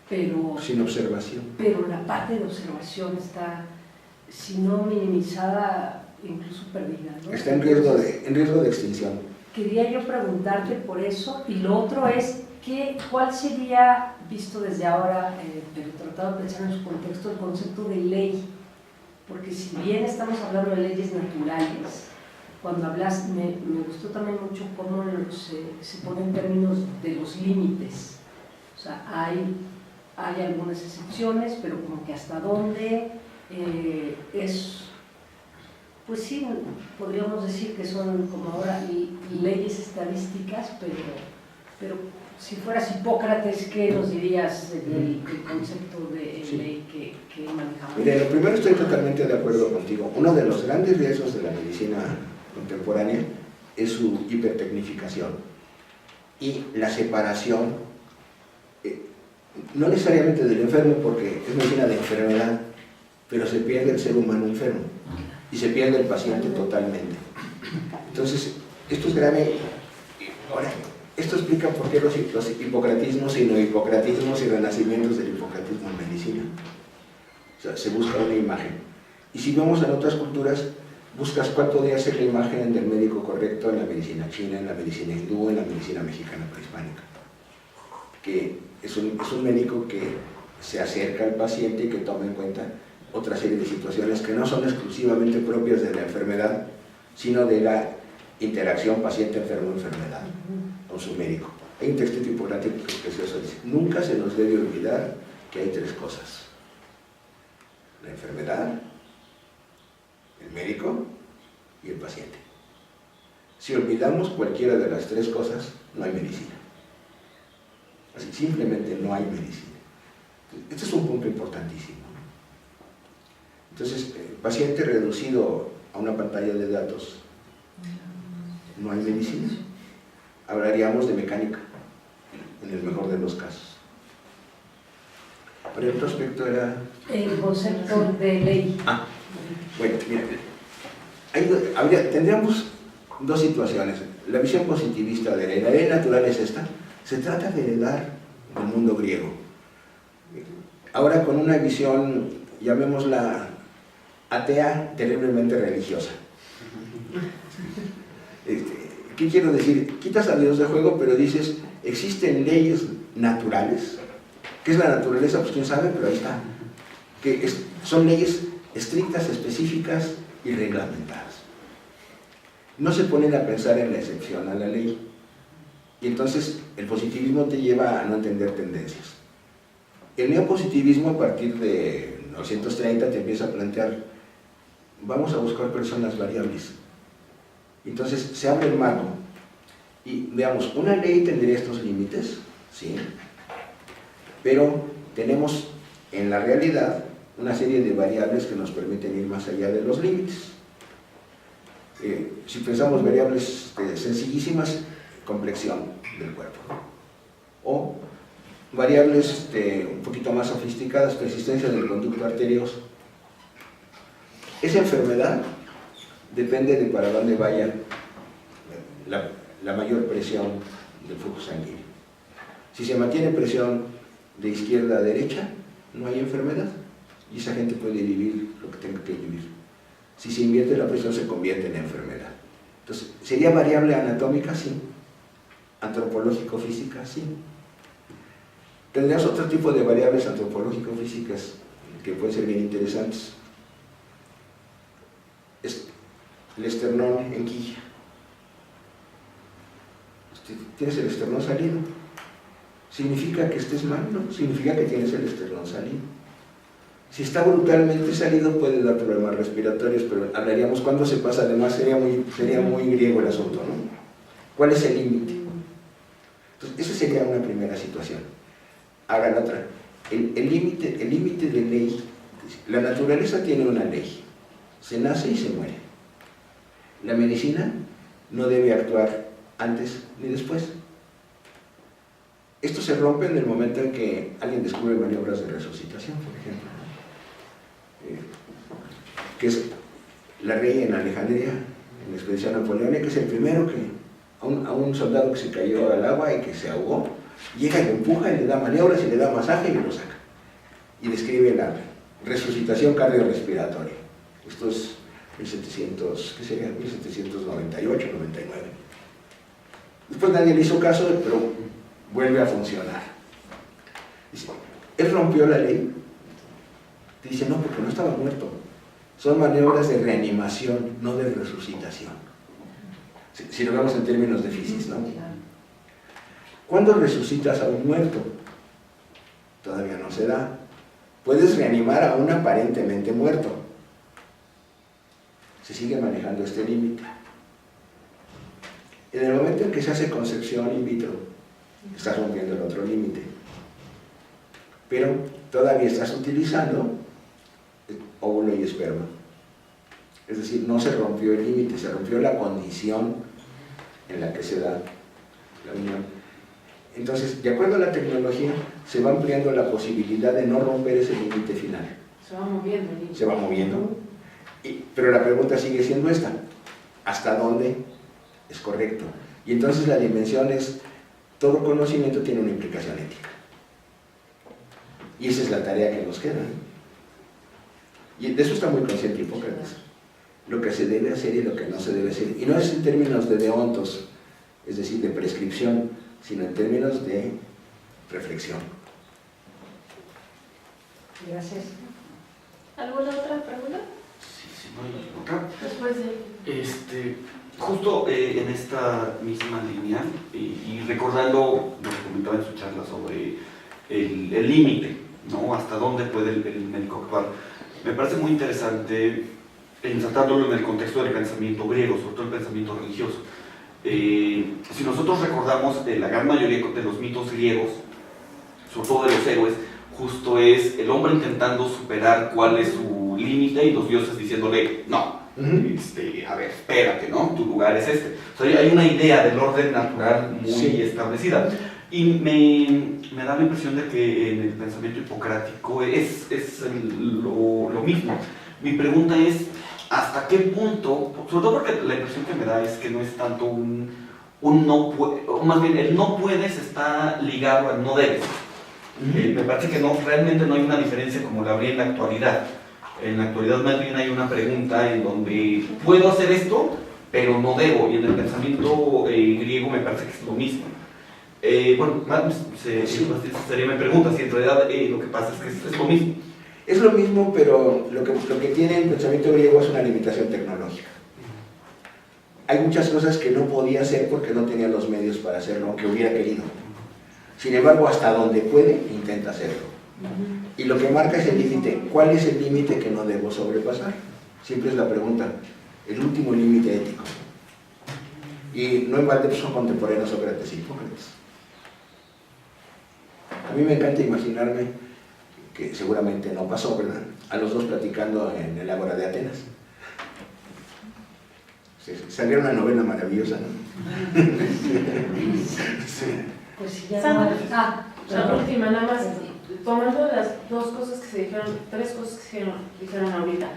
Pero Sin observación. Pero la parte de observación está, si no minimizada, incluso perdida, ¿no? Está en riesgo de extinción. Quería yo preguntarte por eso, y lo otro es, ¿cuál sería, visto desde ahora, pero tratado de pensar en su contexto, el concepto de ley? Porque si bien estamos hablando de leyes naturales, cuando hablas, me gustó también mucho cómo se pone en términos de los límites. O sea, hay algunas excepciones, pero como que hasta dónde pues sí, podríamos decir que son como ahora leyes estadísticas, pero si fueras Hipócrates, ¿qué nos dirías del concepto de ley que manejamos? Mire, lo primero, estoy totalmente de acuerdo contigo. Uno de los grandes riesgos de la medicina contemporánea es su hipertecnificación y la separación, no necesariamente del enfermo, porque es medicina de enfermedad, pero se pierde el ser humano enfermo y se pierde el paciente totalmente. Entonces, esto es grave. Ahora, esto explica por qué los hipocratismos y no hipocratismos y renacimientos del hipocratismo en medicina. O sea, se busca una imagen. Y si vemos en otras culturas, buscas cuál podría ser la imagen del médico correcto en la medicina china, en la medicina hindú, en la medicina mexicana prehispánica. Que es un médico que se acerca al paciente y que toma en cuenta otra serie de situaciones que no son exclusivamente propias de la enfermedad, sino de la interacción paciente-enfermo-enfermedad con su médico. Hay un texto hipocrático que eso dice: nunca se nos debe olvidar que hay tres cosas: la enfermedad, el médico y el paciente. Si olvidamos cualquiera de las tres cosas, no hay medicina. Así, simplemente no hay medicina. Este es un punto importantísimo. Entonces, el paciente reducido a una pantalla de datos, no hay medicina. Hablaríamos de mecánica, en el mejor de los casos. Pero el otro aspecto era... El concepto de ley. Bueno, mira, tendríamos dos situaciones. La visión positivista de la ley natural es esta. Se trata de heredar el mundo griego. Ahora con una visión, llamémosla atea, terriblemente religiosa. ¿Qué quiero decir? Quitas a Dios de juego, pero dices, existen leyes naturales. ¿Qué es la naturaleza? Pues quién sabe, pero ahí está. Son leyes estrictas, específicas y reglamentadas. No se ponen a pensar en la excepción a la ley. Y entonces el positivismo te lleva a no entender tendencias. El neopositivismo, a partir de 1930, te empieza a plantear: vamos a buscar personas variables. Entonces se abre el marco y veamos, una ley tendría estos límites, sí, pero tenemos en la realidad una serie de variables que nos permiten ir más allá de los límites. Si pensamos variables sencillísimas, complexión del cuerpo, o variables un poquito más sofisticadas, persistencia del conducto arterioso. Esa enfermedad depende de para dónde vaya la mayor presión del flujo sanguíneo. Si se mantiene presión de izquierda a derecha, no hay enfermedad y esa gente puede vivir lo que tenga que vivir. Si se invierte la presión, se convierte en enfermedad. Entonces, ¿sería variable anatómica? Sí. ¿Antropológico-física? Sí. Tendríamos otro tipo de variables antropológico-físicas que pueden ser bien interesantes. el esternón en quilla. Tienes el esternón salido. ¿Significa que estés mal? No, significa que tienes el esternón salido. Si está brutalmente salido puede dar problemas respiratorios, pero hablaríamos cuando se pasa, además sería muy griego el asunto, ¿no? ¿Cuál es el límite? Entonces, esa sería una primera situación. Ahora la otra, el límite de ley, la naturaleza tiene una ley, se nace y se muere. La medicina no debe actuar antes ni después. Esto se rompe en el momento en que alguien descubre maniobras de resucitación, por ejemplo, que es la Rey en Alejandría, en la expedición napoleónica, que es el primero que a un soldado que se cayó al agua y que se ahogó, llega y lo empuja y le da maniobras y le da masaje y lo saca. Y describe la resucitación cardiorrespiratoria. Esto es 1700, ¿qué sería? 1798, 99. Después nadie le hizo caso, pero vuelve a funcionar. Dice, él rompió la ley. Te dice, no, porque no estaba muerto. Son maniobras de reanimación, no de resucitación. Si lo vemos en términos de física, ¿no? ¿Cuándo resucitas a un muerto? Todavía no se da. Puedes reanimar a un aparentemente muerto. Se sigue manejando este límite. En el momento en que se hace concepción in vitro, estás rompiendo el otro límite. Pero todavía estás utilizando óvulo y esperma. Es decir, no se rompió el límite, se rompió la condición en la que se da la unión. Entonces, de acuerdo a la tecnología, se va ampliando la posibilidad de no romper ese límite final. Se va moviendo el límite. Se va moviendo. Pero la pregunta sigue siendo esta: ¿hasta dónde es correcto? Y entonces la dimensión es, todo conocimiento tiene una implicación ética. Y esa es la tarea que nos queda. Y de eso está muy consciente Hipócrates. Lo que se debe hacer y lo que no se debe hacer. Y no es en términos de deontos, es decir, de prescripción, sino en términos de reflexión. Gracias. ¿Alguna otra pregunta? Sí, no hay otra. Después de... Justo en esta misma línea, y recordando lo que comentaba en su charla sobre el límite, ¿no? Hasta dónde puede el médico actuar. Me parece muy interesante, insertándolo en el contexto del pensamiento griego, sobre todo el pensamiento religioso. Si nosotros recordamos la gran mayoría de los mitos griegos, sobre todo de los héroes, justo es el hombre intentando superar cuál es su límite y los dioses diciéndole, no, a ver, espérate, ¿no? Tu lugar es este. O sea, hay una idea del orden natural muy establecida. Y me da la impresión de que en el pensamiento hipocrático es lo mismo. Mi pregunta es, ¿hasta qué punto? Sobre todo porque la impresión que me da es que no es tanto un no puede, o más bien el no puedes está ligado al no debes. Me parece que realmente no hay una diferencia como la habría en la actualidad. En la actualidad más bien hay una pregunta en donde puedo hacer esto, pero no debo. Y en el pensamiento griego me parece que es lo mismo. Sería mi pregunta, si en realidad lo que pasa es que es lo mismo. Es lo mismo, pero lo que tiene el pensamiento griego es una limitación tecnológica. Hay muchas cosas que no podía hacer porque no tenía los medios para hacerlo, aunque hubiera querido. Sin embargo, hasta donde puede, intenta hacerlo. Y lo que marca es el límite. ¿Cuál es el límite que no debo sobrepasar? Siempre es la pregunta. El último límite ético. Y no en balde son contemporáneos Sócrates y Hipócrates. A mí me encanta imaginarme, que seguramente no pasó, ¿verdad?, a los dos platicando en el Ágora de Atenas. Salió una novela maravillosa, ¿no? Sí. Pues si ya Sandra. La última, nada más, tomando las dos cosas que se dijeron, tres cosas que se dijeron ahorita.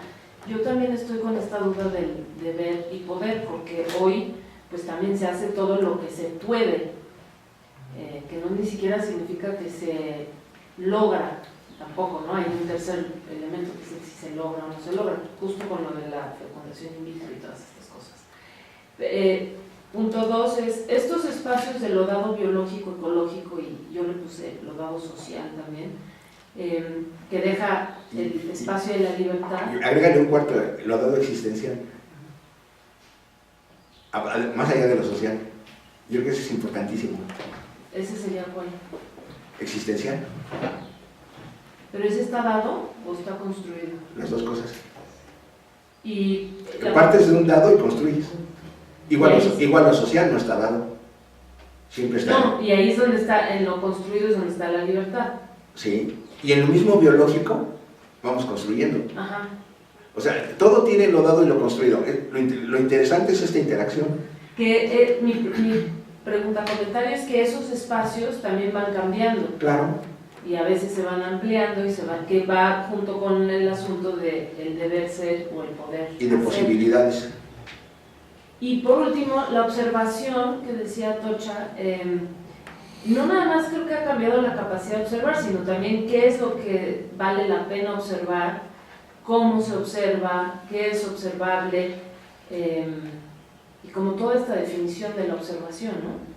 Yo también estoy con esta duda del deber y poder, porque hoy pues también se hace todo lo que se puede, que no ni siquiera significa que se logra, tampoco, ¿no? Hay un tercer elemento que es si se logra o no se logra, justo con lo de la fecundación in vitro y todas estas cosas. Punto 2 es, estos espacios de lodado biológico, ecológico, y yo le puse lodado social también, que deja el espacio de la libertad. Agrégale un cuarto, lodado existencial. más allá de lo social. Yo creo que eso es importantísimo. Ese sería cuál. Existencial, ¿Pero ese está dado o está construido? las dos cosas. Y Partes de un dado y construyes. Igual lo social no está dado. Siempre está. No, y ahí es donde está, en lo construido es donde está la libertad. Sí. Y en lo mismo biológico, vamos construyendo. Ajá. O sea, todo tiene lo dado y lo construido. Lo interesante es esta interacción. Que mi pregunta, comentario es que esos espacios también van cambiando. Claro. Y a veces se van ampliando y que va junto con el asunto del deber ser o el poder. Y de hacer. posibilidades. Y por último, la observación que decía Tocha, no nada más creo que ha cambiado la capacidad de observar, sino también qué es lo que vale la pena observar, cómo se observa, qué es observable, y como toda esta definición de la observación, ¿no?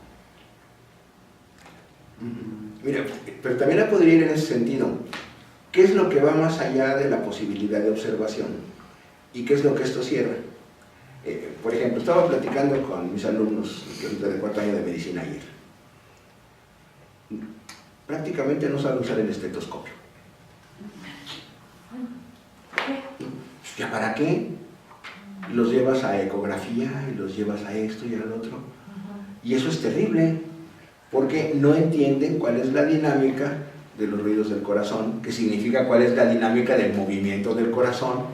Mira, pero también la podría ir en ese sentido. ¿Qué es lo que va más allá de la posibilidad de observación? ¿Y qué es lo que esto cierra? Por ejemplo, estaba platicando con mis alumnos de cuarto año de medicina ayer. Prácticamente no saben usar el estetoscopio. ¿Ya para qué? Los llevas a ecografía y los llevas a esto y al otro. Y eso es terrible, porque no entienden cuál es la dinámica de los ruidos del corazón, que significa cuál es la dinámica del movimiento del corazón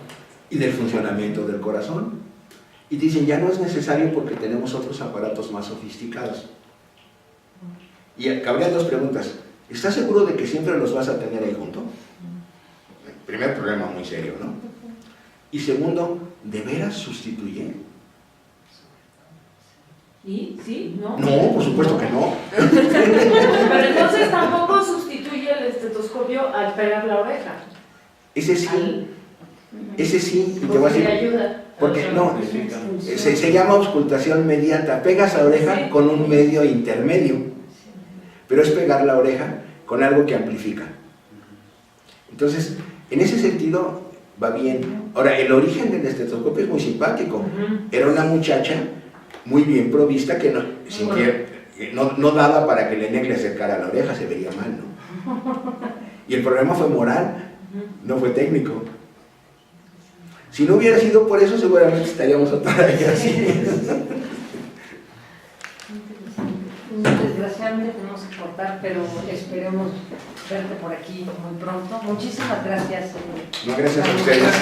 y del funcionamiento del corazón. Y dicen, ya no es necesario porque tenemos otros aparatos más sofisticados. Y cabrían dos preguntas. ¿Estás seguro de que siempre los vas a tener ahí junto? Primer problema muy serio, ¿no? Y segundo, ¿de veras sustituye? ¿Y? ¿Sí? ¿No? No, por supuesto que no. Pero entonces tampoco sustituye el estetoscopio al pegar la oreja. Ese sí. Ese sí. Y te voy a Porque decir, le ayuda. porque no, se llama auscultación mediata. Pegas la oreja Sí. con un medio intermedio, pero es pegar la oreja con algo que amplifica. Entonces, en ese sentido, va bien. Ahora, el origen del estetoscopio es muy simpático. Era una muchacha muy bien provista que no daba para que el nene le acercara la oreja, se vería mal, ¿no? Y el problema fue moral, no fue técnico. Si no hubiera sido por eso, seguramente estaríamos otra vez así. Desgraciadamente tenemos que cortar, pero esperemos verte por aquí muy pronto. Muchísimas gracias. No, gracias a ustedes.